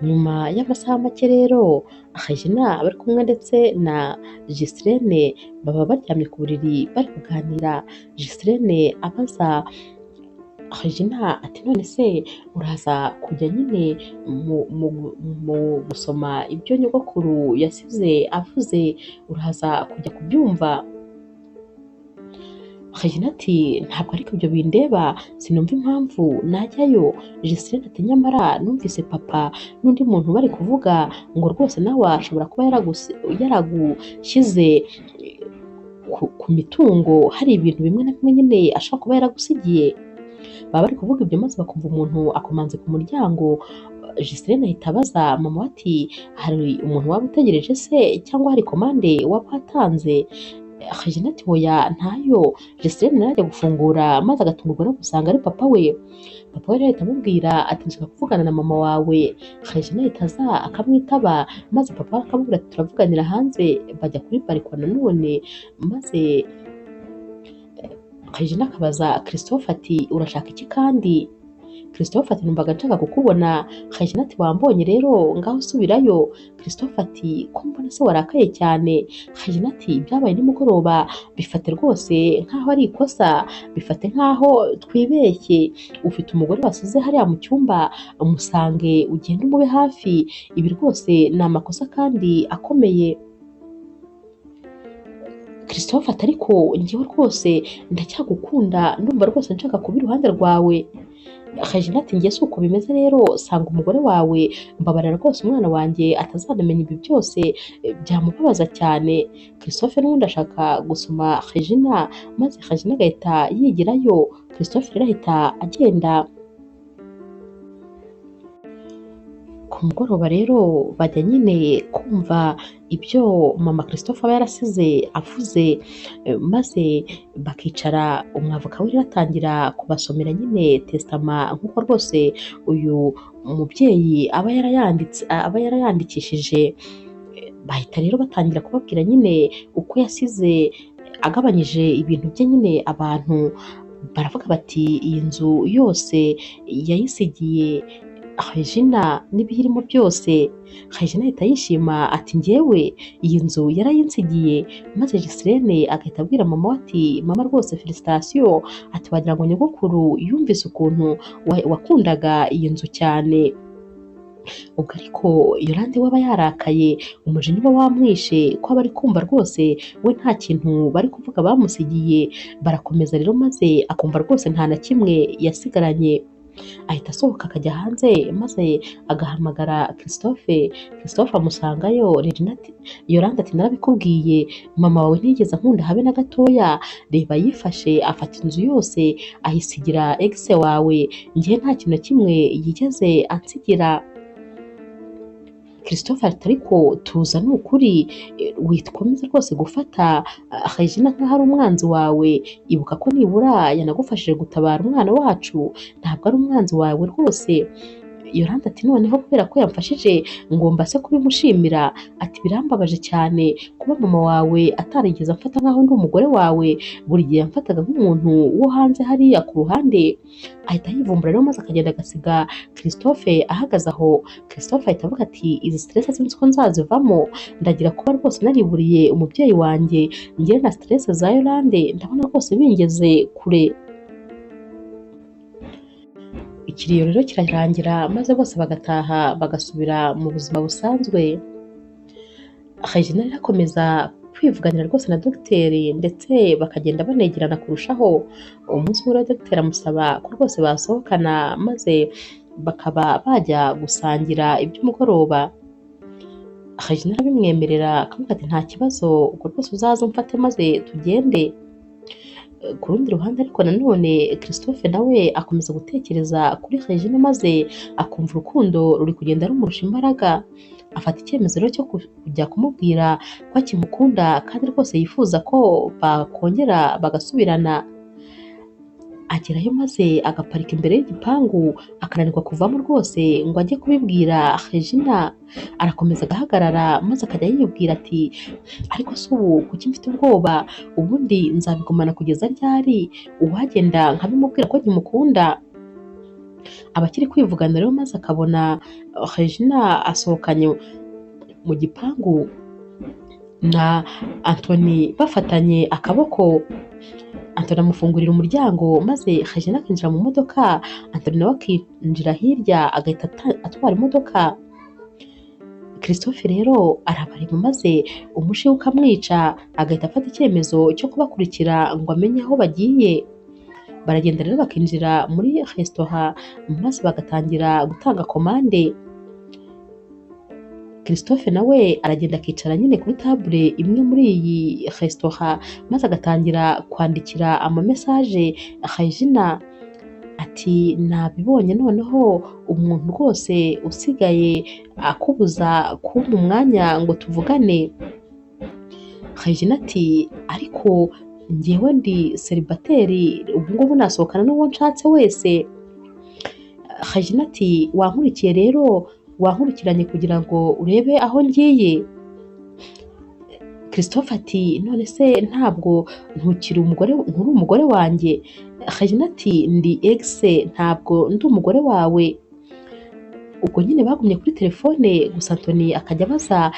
Nyuma y'amasaha make rero Regina bari kumwe ndetse na Giselene baba baryamye ku buriri bari kuganira. Giselene abaza Regina ati none se uraza kujya nyine mu gusoma ibyo nyogokuru yasize avuze, uraza kujya kubyumva? Regina ati ntabwo ariko ibyo bindeba, sinumva impamvu najyayo. Giselene ati nyamara numvise papa n'undi muntu bari kuvuga ngo rwose nawe ashobora kuba yaragushyize ku mitungo, hari ibintu bimwe na bimwe nyine ashobora kuba yaragusigiye. Baba bari kuvuga ibyo maze bakumva umuntu akomanze ku muryango. Giselene ahita abaza mama ati hari umuntu waba utegereje se cyangwa hari komande waba watanze? Regina ati oya ntayo. Jesirene nawe ajya gufungura maze agatungurwa no gusanga ari papa we. Papa we rero ahita amubwira ati nshaka kuvugana na mama wawe. Regina ahita aza akamwitaba maze papa we akamubwira ati turavuganira hanze. Bajya kuri bariko nanone maze Regina akabaza Christophe ati urashaka iki kandi? Christophe ati numvaga nshaka kukubona. Regina ati wambonye rero ngaho subirayo. Christophe ati ko mbona se warakaye cyane. Regina ati ibyabaye nimugoroba bifate rwose nkaho ari ikosa, bifate nkaho twibeshye. Ufite umugore wasize hariya mu cyumba, umusange ugende umube hafi. Ibi rwose ni amakosa kandi akomeye. Christophe ati ariko njyewe rwose ndacyagukunda, ndumva rwose nshaka kuba iruhande rwawe. Regina ati njye si uko bimeze rero, sanga umugore wawe, mbabarira rwose umwana wanjye atazanamenya ibi byose, byamubabaza cyane. Christophe n'ubundi ashaka gusoma Regina maze Regina agahita yigirayo. Christophe rero ahita agenda. Ku mugoroba rero bajya nyine kumva ibyo mama Christophe aba yarasize avuze, maze bakicara umwavoka we rero atangira kubasomera nyine testama nk'uko rwose uyu mubyeyi aba yarayandikishije. Bahita rero batangira kubabwira nyine uko yasize agabanyije ibintu bye nyine abantu. Baravuga bati iyi nzu yose yayisigiye Regina n'ibiyirimo byose. Regina ahita yishima ati njyewe iyi nzu yarayinsigiye. Maze Jesirene agahita abwira mama we ati mama rwose felicitation, ati wagira ngo nyogokuru yumvise ukuntu wakundaga iyi nzu cyane. Ubwo ariko Yolande we aba yarakaye, umujinya uba wamwishe ko aba ari kumva rwose we nta kintu bari kuvuga bamusigiye. Barakomeza rero maze akumva rwose nta na kimwe yasigaranye. Ahita asohoka akajya hanze maze agahamagara Christophe. Christophe amusangayo. Yolande ati narabikubwiye, mama wawe ntiyigeze ankunda habe na gatoya. Reba yifashe afata inzu yose ayisigira ex wawe, njye nta kintu na kimwe yigeze ansigira. Christophe ati ariko tuza ni ukuri, witkomeza rwose gufata Regina nk'aho ari umwanzi wawe. Ibuka ko nibura yanagufashije gutabara umwana wacu, ntabwo ari umwanzi wawe rwose. Yolande ati noneho kubera ko yamfashije ngomba se kubimushimira. Ati birambabaje cyane kuba mama wawe atarigeze amfata nk'aho ndi umugore wawe, buri gihe yamfataga nk'umuntu wo hanze hariya ku ruhande. Ahita yivumbura rero maze akagenda agasiga Christophe ahagaze aho. Christophe ahita avuga ati izi stress sinzi ko nzazivamo, ndagira kuba rwose nariburiye umubyeyi wanjye, njye na stress za Yolande ndabona rwose bingeze kure. Ikiriyo rero kirarangira maze bose bagataha bagasubira mu buzima busanzwe. Regina rero akomeza kwivuganira rwose na dogiteri ndetse bakagenda banegerana kurushaho. Umunsi umwe dogiteri amusaba ko rwose basohokana maze bakaba bajya gusangira iby'umugoroba. Regina arabimwemerera akavuga ati nta kibazo, ubwo rwose uzaze umfate maze tugende. Ku rundi ruhande ariko nanone Christophe nawe akomeza gutekereza kuri Regina maze akumva urukundo ruri kugenda rumurusha imbaraga. Afata icyemezo rero cyo kujya kumubwira ko akimukunda kandi rwose yifuza ko bakongera bagasubirana. Agerayo maze agaparika imbere y'igipangu akananirwa kuvamo rwose ngo ajye kubibwira Regina. Arakomeza agahagarara maze akajya yibwira ati ariko se ubu kuki mfite ubwoba, ubundi nzabigumana kugeza ryari? Uwagenda nkabimubwira ko nkimukunda. Abakiri kwivugana rero maze akabona Regina asohokanye mu gipangu na Anthony bafatanye akaboko. Anthony amufungurira umuryango maze Regina akinjira mu modoka, Anthony nawe akinjira hirya agahita atwara imodoka. Christophe rero arabareba maze umushiha ukamwica, agahita afata icyemezo cyo kubakurikira ngo amenye aho bagiye. Baragenda rero bakinjira muri restaurant maze bagatangira gutanga komande. Christophe nawe aragenda akicara nyine kuri table imwe muri iyi restaurant maze agatangira kwandikira amamesaje Regina ati nabibonye noneho umuntu rwose usigaye akubuza kumpa umwanya ngo tuvugane. Regina ati ariko njyewe ndi celibateri ubu ngubu nasohokana n'uwo nshatse wese. Regina ati wankurikiye rero, wankurikiranye kugira ngo urebe aho ngiye. Christophe ati none se ntabwo nturi umugore wanjye? Regina ati ndi ex, ntabwo ndi umugore wawe. Ubwo nyine bagumye kuri telefone, gusa Anthony akajya abaza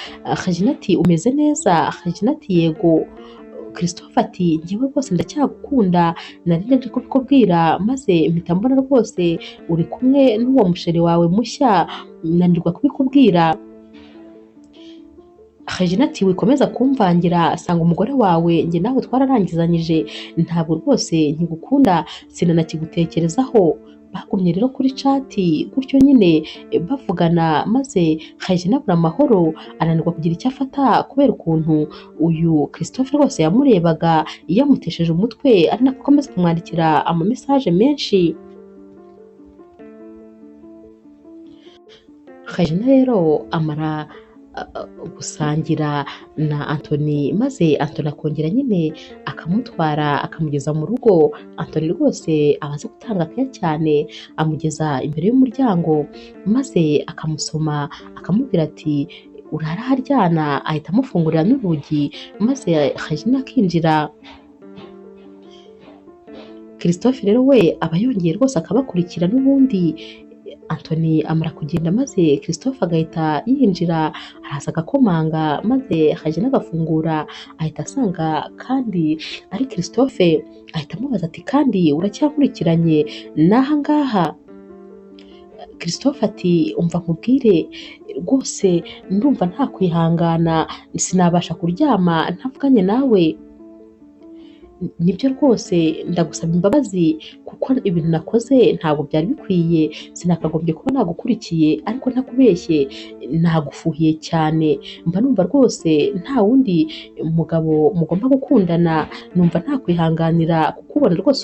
Regina ati umeze neza? Regina ati yego. Christophe ati njyewe rwose ndacyagukunda, nari nje kubikubwira maze mpita mbona rwose uri kumwe n'uwo musheri wawe mushya, nanirwa kubikubwira. Regina ati wikomeza kumvangira, sanga umugore wawe njye nawe twararangizanyije, ntabwo rwose nkigukunda, sinanakigutekerezaho. Bagumye rero kuri chat gutyo nyine bavugana, maze Regina abura amahoro, ananirwa kugira icyo afata kubera ukuntu uyu Christophe rwose yamurebaga yamutesheje umutwe, ari nako akomeza kumwandikira amamesaje menshi. Regina rero amara gusangira na Anthony, maze Anthony akongera nyine akamutwara akamugeza mu rugo. Anthony rwose abaze gutanga keya cyane, amugeza imbere y'umuryango maze akamusoma akamubwira ati urara haryana, ahita amufungurira n'urugi maze Regina akinjira. Christophe rero we aba yongeye rwose akabakurikira n'ubundi. Anthony amara kugenda maze Christophe agahita yinjira, araza agakomanga maze Regina agafungura, ahita asanga kandi ari Christophe, ahita amubaza ati kandi uracyankurikiranye n'aha ngaha? Christophe ati umva nkubwire rwose ndumva nta kwihangana, sinabasha kuryama ntavuganye nawe. Nibyo rwose ndagusaba imbabazi kuko ibintu nakoze ntabwo byari bikwiye, sinakagombye kuba nagukurikiye, ariko ntakubeshye nagufuhiye cyane. Mba numva rwose nta wundi mugabo mugomba gukundana, numva nta kwihanganira kukubona rwose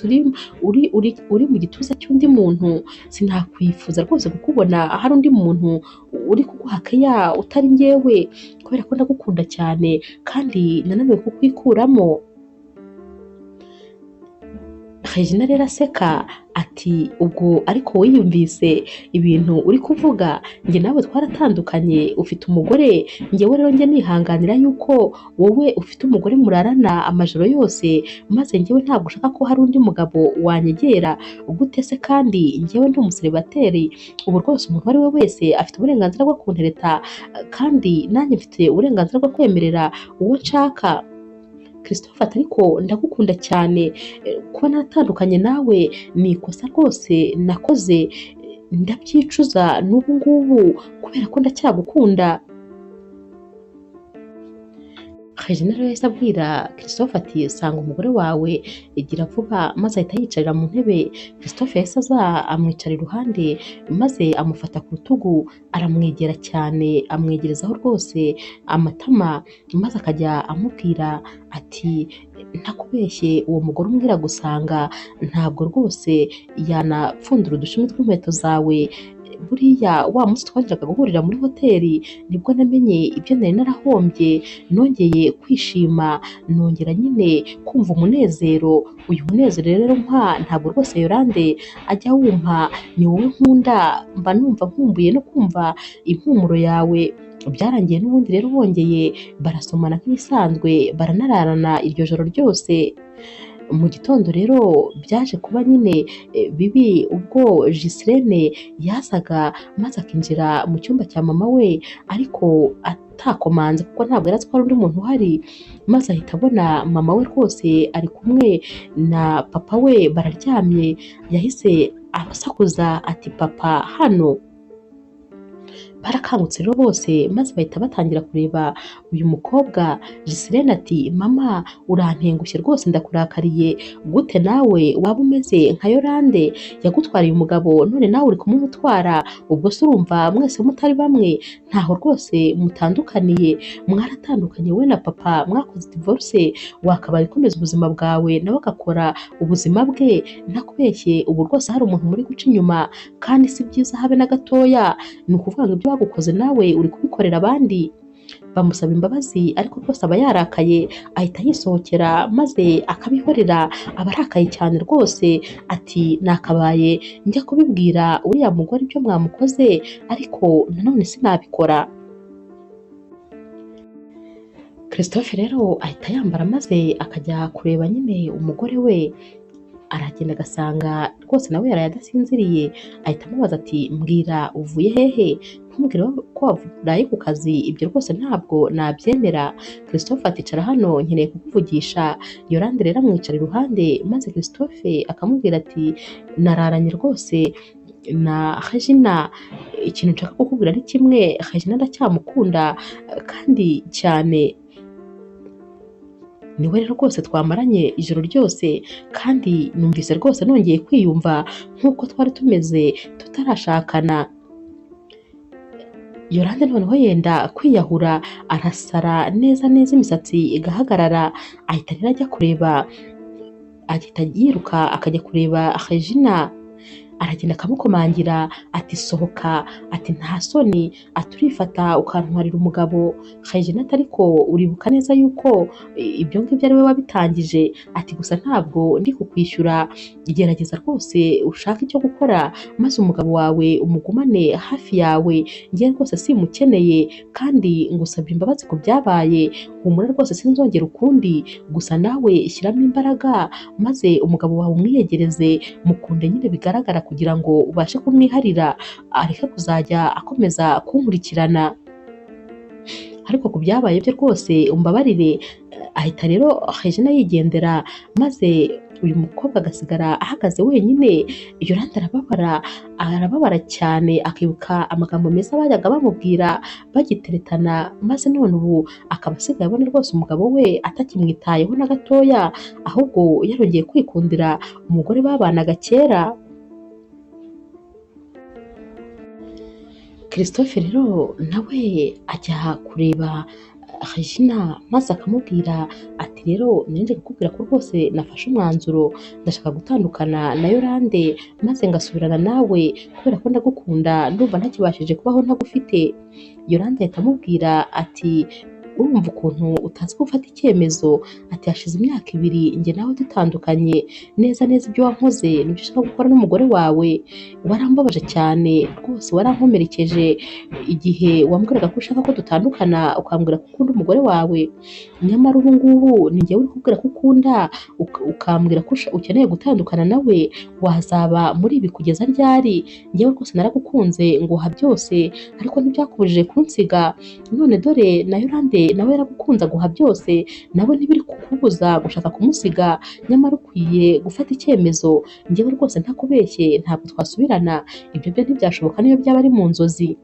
uri mu gituza cy'undi muntu. Sinakwifuza rwose kukubona hari undi muntu uri kuguha keya utari njyewe, kubera ko ndagukunda cyane kandi nananiwe kukwikuramo. Regina rero aseka ati ubwo ariko wiyumvise ibintu uri kuvuga, njye nawe twaratandukanye, ufite umugore, njyewe rero njye nihanganira yuko wowe ufite umugore murarana amajoro yose, maze njyewe ntabwo ushaka ko hari undi mugabo wanyegera. Gute se kandi njyewe ndi umuseribateri? Ubu rwose umuntu uwo ari we wese afite uburenganzira bwo kuntereta, kandi nanjye mfite uburenganzira bwo kwemerera uwo nshaka. Christophe ati ariko ndagukunda cyane, kuba naratandukanye nawe ni ikosa rwose nakoze, ndabyicuza n'ubu ngubu kubera ko ndacyagukunda. Regina rero yahise abwira Christophe ati sanga umugore wawe, gira vuba, maze ahita yicarira mu ntebe. Christophe yahise aza amwicara iruhande maze amufata ku rutugu, aramwegera cyane, amwegerezaho rwose amatama, maze akajya amubwira ati ntakubeshye uwo mugore umbwira gusanga ntabwo rwose yanapfundura udushumi tw'inkweto zawe. Buriya wa munsi twajyaga guhurira muri hoteli nibwo namenye ibyo nari narahombye, nongeye kwishima, nongera nyine kumva umunezero. Uyu munezero rero mpa ntabwo rwose Yolande ajya wumpa, ni wowe nkunda, mba numva nkumbuye no kumva impumuro yawe. Byarangiye n'ubundi rero bongeye barasomana nk'ibisanzwe, baranararana iryo joro ryose. Mu gitondo rero byaje kuba nyine bibi ubwo Giselene yazaga maze akinjira mu cyumba cya mama we, ariko atakomanze kuko ntabwo yari azi ko hari undi muntu uhari, maze ahita abona mama we rwose ari kumwe na papa we bararyamye. Yahise abasakuza ati papa hano. Barakangutse rero bose maze bahita batangira kureba uyu mukobwa. Giselene ati mama urantengushye rwose, ndakurakariye. Gute nawe waba umeze nka Yolande yagutwariye umugabo, none nawe uri kumumutwara? Ubwo se urumva mwese mutari bamwe? Ntaho rwose mutandukaniye, mwaratandukanye we na papa, mwakoze divorce, wakabaye ukomeza ubuzima bwawe nawe agakora ubuzima bwe. Ntakubeshye ubu rwose hari umuntu muri guca inyuma, kandi si byiza habe na gatoya. Ni ukuvuga ngo ibyo bagukoze nawe uri kubikorera abandi. bamusaba imbabazi ariko rwose aba yarakaye ahita yisohokera maze akabihorera, aba arakaye cyane rwose ati nakabaye njya kubibwira uriya mugore ibyo mwamukoze ariko nanone sinabikora. Christophe rero ahita yambara maze akajya kureba nyine umugore we, aragenda agasanga rwose nawe yaraye adasinziriye, ahita amubaza ati mbwira uvuye hehe, ntumubwire ko waraye ku kazi, ibyo rwose ntabwo nabyemera. Christophe ati icara hano nkeneye kukuvugisha. Yolande rero amwicara iruhande maze Christophe akamubwira ati nararanye rwose na Regina, ikintu nshaka kukubwira ni kimwe, Regina ndacyamukunda kandi cyane, niwe rero rwose twamaranye ijoro ryose kandi numvise rwose nongeye kwiyumva nk'uko twari tumeze tutarashakana. Yolande noneho yenda kwiyahura, arasara neza neza imisatsi igahagarara, ahita rero ajya kureba, agahita yiruka akajya kureba Regina, aragenda akamukomangira ati sohoka, ati nta soni, ati urifata ukantwarira umugabo. Regina ati ariko uribuka neza yuko ibyo ngibyo ari we wabitangije, ati gusa ntabwo ndi kukwishyura, gerageza rwose ushake icyo gukora maze umugabo wawe umugumane hafi yawe, ngewe rwose simukeneye kandi ngusabye imbabazi ku byabaye, humura rwose sinzongera ukundi, gusa nawe shyiramo imbaraga maze umugabo wawe umwiyegereze, mukunde nyine bigaragara kugira ngo ubashe kumwiharira, areke kuzajya akomeza kunkurikirana, ariko ku byabaye bye rwose umbabarire. Ahita rero Regina yigendera maze uyu mukobwa agasigara ahagaze wenyine. Yolande arababara cyane, akibuka amagambo meza bajyaga bamubwira bagiteretana, maze none ubu akaba asigaye abona rwose umugabo we atakimwitayeho na gatoya, ahubwo yarongeye kwikundira umugore babanaga kera. Christophe rero nawe ajya kureba Regina maze akamubwira ati rero nje kukubwira ko rwose nafashe umwanzuro, ndashaka gutandukana na Yolande maze ngasubirana nawe kubera ko ndagukunda, ndumva ntakibashije kubaho ntagufite. Yolande ahita amubwira ati urumva ukuntu utazi gufata icyemezo, ati hashize imyaka 2 njye nawe dutandukanye, neza neza ibyo wankoze nibyo ushaka gukora n'umugore wawe, warambabaje cyane rwose, warankomerekeje igihe wambwiraga ko ushaka ko dutandukana ukambwira ko ukunda umugore wawe, nyamara ubu ngubu ni njyewe uri kubwira ko ukunda ukambwira ko ukeneye gutandukana nawe, wazaba muri ibi kugeza ryari? Njyewe rwose naragukunze nguha byose ariko ntibyakubujije kunsiga, none dore na Yolande nawe yaragukunze aguha byose, nawe ntibiri kukubuza gushaka kumusiga, nyamara ukwiye gufata icyemezo. Njyewe rwose ntakubeshye ntabwo twasubirana, ibyo byo ntibyashoboka niyo byaba ari mu nzozi.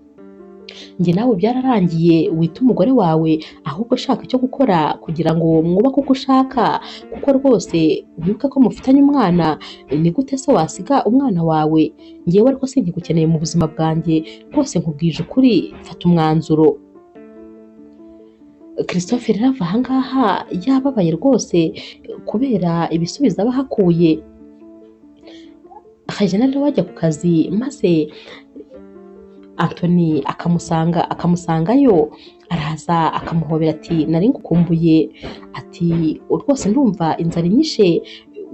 Njye nawe byararangiye, wita umugore wawe ahubwo shaka icyo gukora kugira ngo mwubake uko ushaka, kuko rwose wibuke ko mufitanye umwana, ni gute se wasiga umwana wawe? Njyewe ariko sinkigukeneye mu buzima bwanjye, rwose nkubwije ukuri, fata umwanzuro. Christophe rero ava ahangaha yababaye rwose kubera ibisubizo aba ahakuye. Regina rero wajya ku kazi maze Anthony akamusangayo, araza akamuhobera ati nari ngukumbuye, ati rwose ndumva inzara inyishe,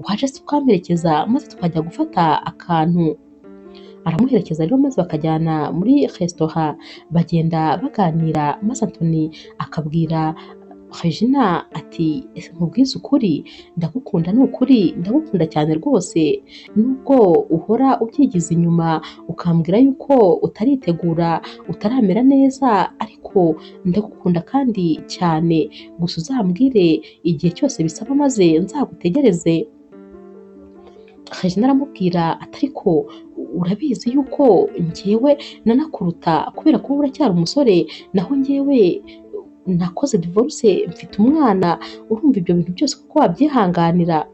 waje se ukamperekeza maze tukajya gufata akantu. Aramuherekeza rero maze bakajyana muri restaurant, bagenda baganira maze Anthony akabwira Regina ati nkubwize ukuri, ndagukunda ni ukuri, ndagukunda cyane rwose, nubwo uhora ubyigiza inyuma ukambwira yuko utaritegura utaramera neza, ariko ndagukunda kandi cyane, gusa uzambwire igihe cyose bisaba maze nzagutegereze. Regina aramubwira ati ariko urabizi yuko njyewe nanakuruta kubera ko uracyari umusore, naho njyewe nakoze divorce mfite umwana, urumva ibyo bintu byose kuko wabyihanganira?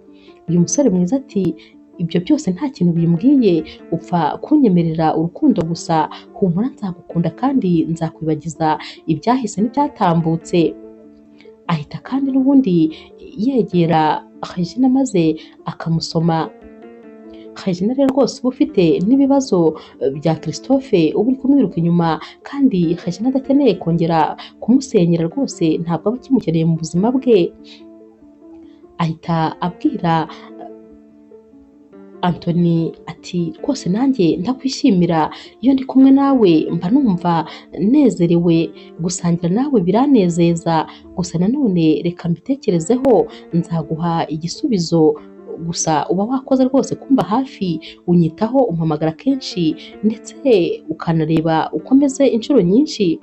Uyu musore mwiza ati ibyo byose nta kintu bimbwiye, upfa kunyemerera urukundo gusa, humura nzagukunda kandi nzakwibagiza ibyahise n'ibyatambutse. Ahita kandi n'ubundi yegera Regina maze akamusoma. Regina rero rwose uba ufite n'ibibazo bya Christophe uba uri kumwiruka inyuma kandi Regina adakeneye kongera kumusenyera rwose ntabwo aba akimukeneye mu buzima bwe. Ahita abwira Anthony ati rwose nanjye ndakwishimira iyo ndi kumwe nawe mba numva nezerewe, gusangira nawe biranezeza, gusa nanone reka mbitekerezeho nzaguha igisubizo, gusa uba wakoze rwose kumba hafi unyitaho umpamagara kenshi ndetse ukanareba uko meze inshuro nyinshi.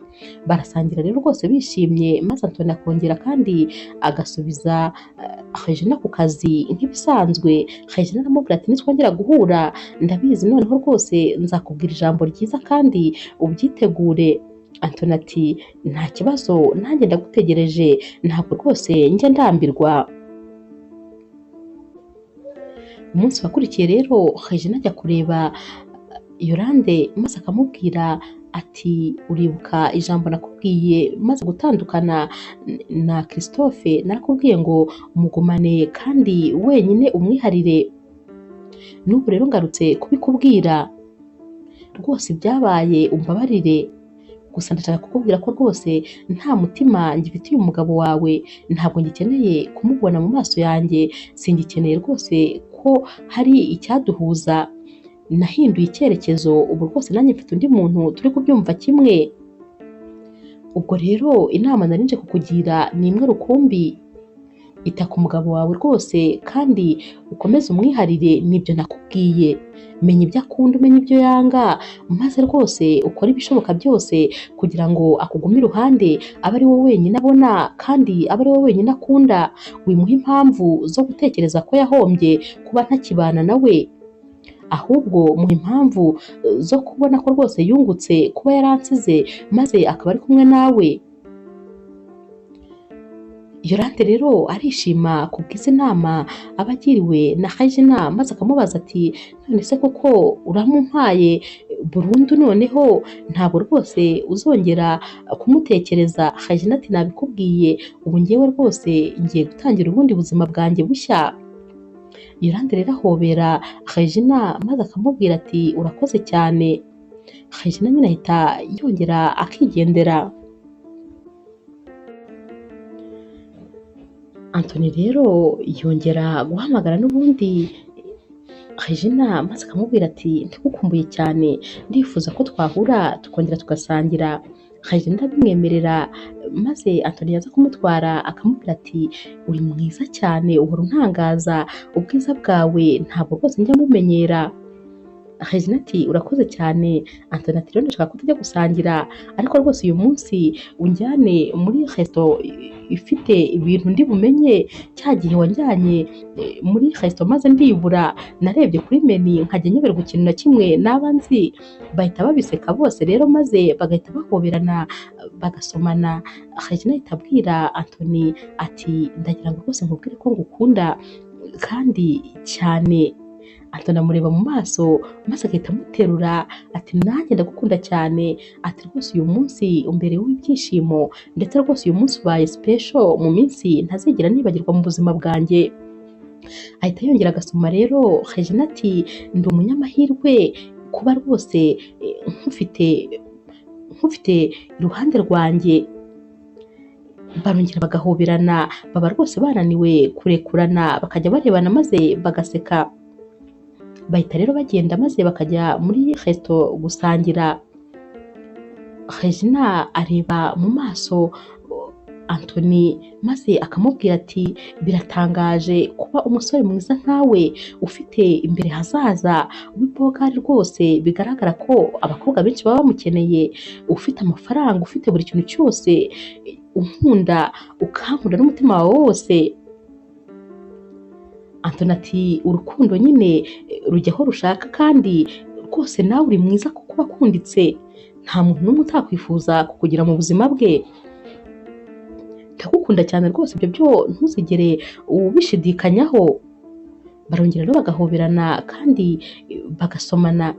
Barasangira rero rwose bishimye maze Anthony akongera kandi agasubiza Regina ku kazi nk'ibisanzwe. Regina aramubwira ati nitwongera guhura ndabizi noneho rwose nzakubwira ijambo ryiza kandi ubyitegure. Anthony ati nta kibazo nanjye ndagutegereje ntabwo rwose njya ndambirwa. Umunsi wakurikiye rero Regina ajya kureba Yolande maze akamubwira ati uribuka ijambo nakubwiye maze gutandukana na Christophe, narakubwiye ngo umugumane kandi wenyine umwiharire, n'ubu rero ngarutse kubikubwira rwose ibyabaye umbabarire, gusa ndashaka kukubwira ko rwose nta mutima ngifitiye umugabo wawe, ntabwo ngikeneye kumubona mu maso yanjye, singikeneye rwose ko hari icyaduhuza, nahinduye icyerekezo ubu rwose nanjye mfite undi muntu turi kubyumva kimwe. Ubwo rero inama nari nje kukugira ni imwe rukumbi, ita ku mugabo wawe rwose kandi ukomeze umwiharire n'ibyo nakubwiye, menya ibyo akunda umenye ibyo yanga, maze rwose ukore ibishoboka byose kugira ngo akugume iruhande abe ari wowe wenyine abona kandi abe ari wowe wenyine akunda, wimuha impamvu zo gutekereza ko yahombye kuba ntakibana nawe, ahubwo muha impamvu zo kubona ko rwose yungutse kuba yaransize maze akaba ari kumwe nawe. Yolande rero arishima kubw'izi nama aba agiriwe na Regina maze akamubaza ati none se koko uramumpaye burundu noneho ntabwo rwose uzongera kumutekereza? Regina ati nabikubwiye ubu ngewe rwose ngiye gutangira ubundi buzima bwanjye bushya. Yolande rero ahobera Regina maze akamubwira ati urakoze cyane. Regina nyine ahita yongera akigendera. Anthony rero yongera guhamagara n'ubundi Regina maze akamubwira ati ndigukumbuye cyane, ndifuza ko twahura tukongera tugasangira. Regina ndabimwemerera maze Anthony yaza kumutwara akamubwira ati uri mwiza cyane uhora untangaza, ubwiza bwawe ntabwo rwose njya mumenyera. Regina ati urakoze cyane. Anthony ati rero ndashaka ko tujya gusangira ariko rwose uyu munsi unjyane muri resto ifite ibintu ndi bumenye, cya gihe wanjyanye muri resto maze ndibura narebye kuri menu nkajya nyoberwa ikintu na kimwe naba nzi, bahita babiseka bose rero maze bagahita bahoberana bagasomana. Regina ahita abwira Anthony ati ndagira ngo rwose nkubwire ko ngukunda kandi cyane. Anthony amureba mu maso maze agahita amuterura ati nanjye ndagukunda cyane, ati rwose uyu munsi umbereyeho ibyishimo ndetse rwose uyu munsi ubaye special mu minsi ntazigera nibagirwa mu buzima bwanjye. Ahita yongera agasoma rero Regina ati ndi umunyamahirwe kuba rwose nkufite iruhande rwanjye. Barongera bagahoberana baba rwose bananiwe kurekurana bakajya barebana maze bagaseka. Bahita rero bagenda maze bakajya muri resto gusangira. Regina areba mu maso Anthony maze akamubwira ati biratangaje kuba umusore mwiza nkawe ufite imbere hazaza w'ibogari rwose, bigaragara ko abakobwa benshi baba bamukeneye, ufite amafaranga, ufite buri kintu cyose, unkunda ukankunda n'umutima wawe wose. Anthony ati urukundo nyine rujya aho rushaka kandi rwose nawe uri mwiza kuko wakunditse, nta muntu n'umwe utakwifuza kukugira mu buzima bwe. Ndagukunda cyane rwose, ibyo byo ntuzigere ubishidikanyaho. Barongera rero bagahoberana kandi bagasomana.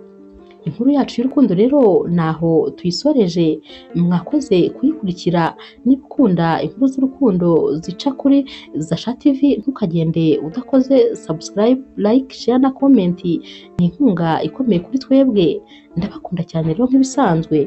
Inkuru yacu y'urukundo rero naho tuyisoreje, mwakoze kuyikurikira. Niba ukunda inkuru z'urukundo zica kuri Zasha TV, ntukagende udakoze subscribe, like, share na comment. Ni inkunga ikomeye kuri twebwe. Ndabakunda cyane rero nk'ibisanzwe.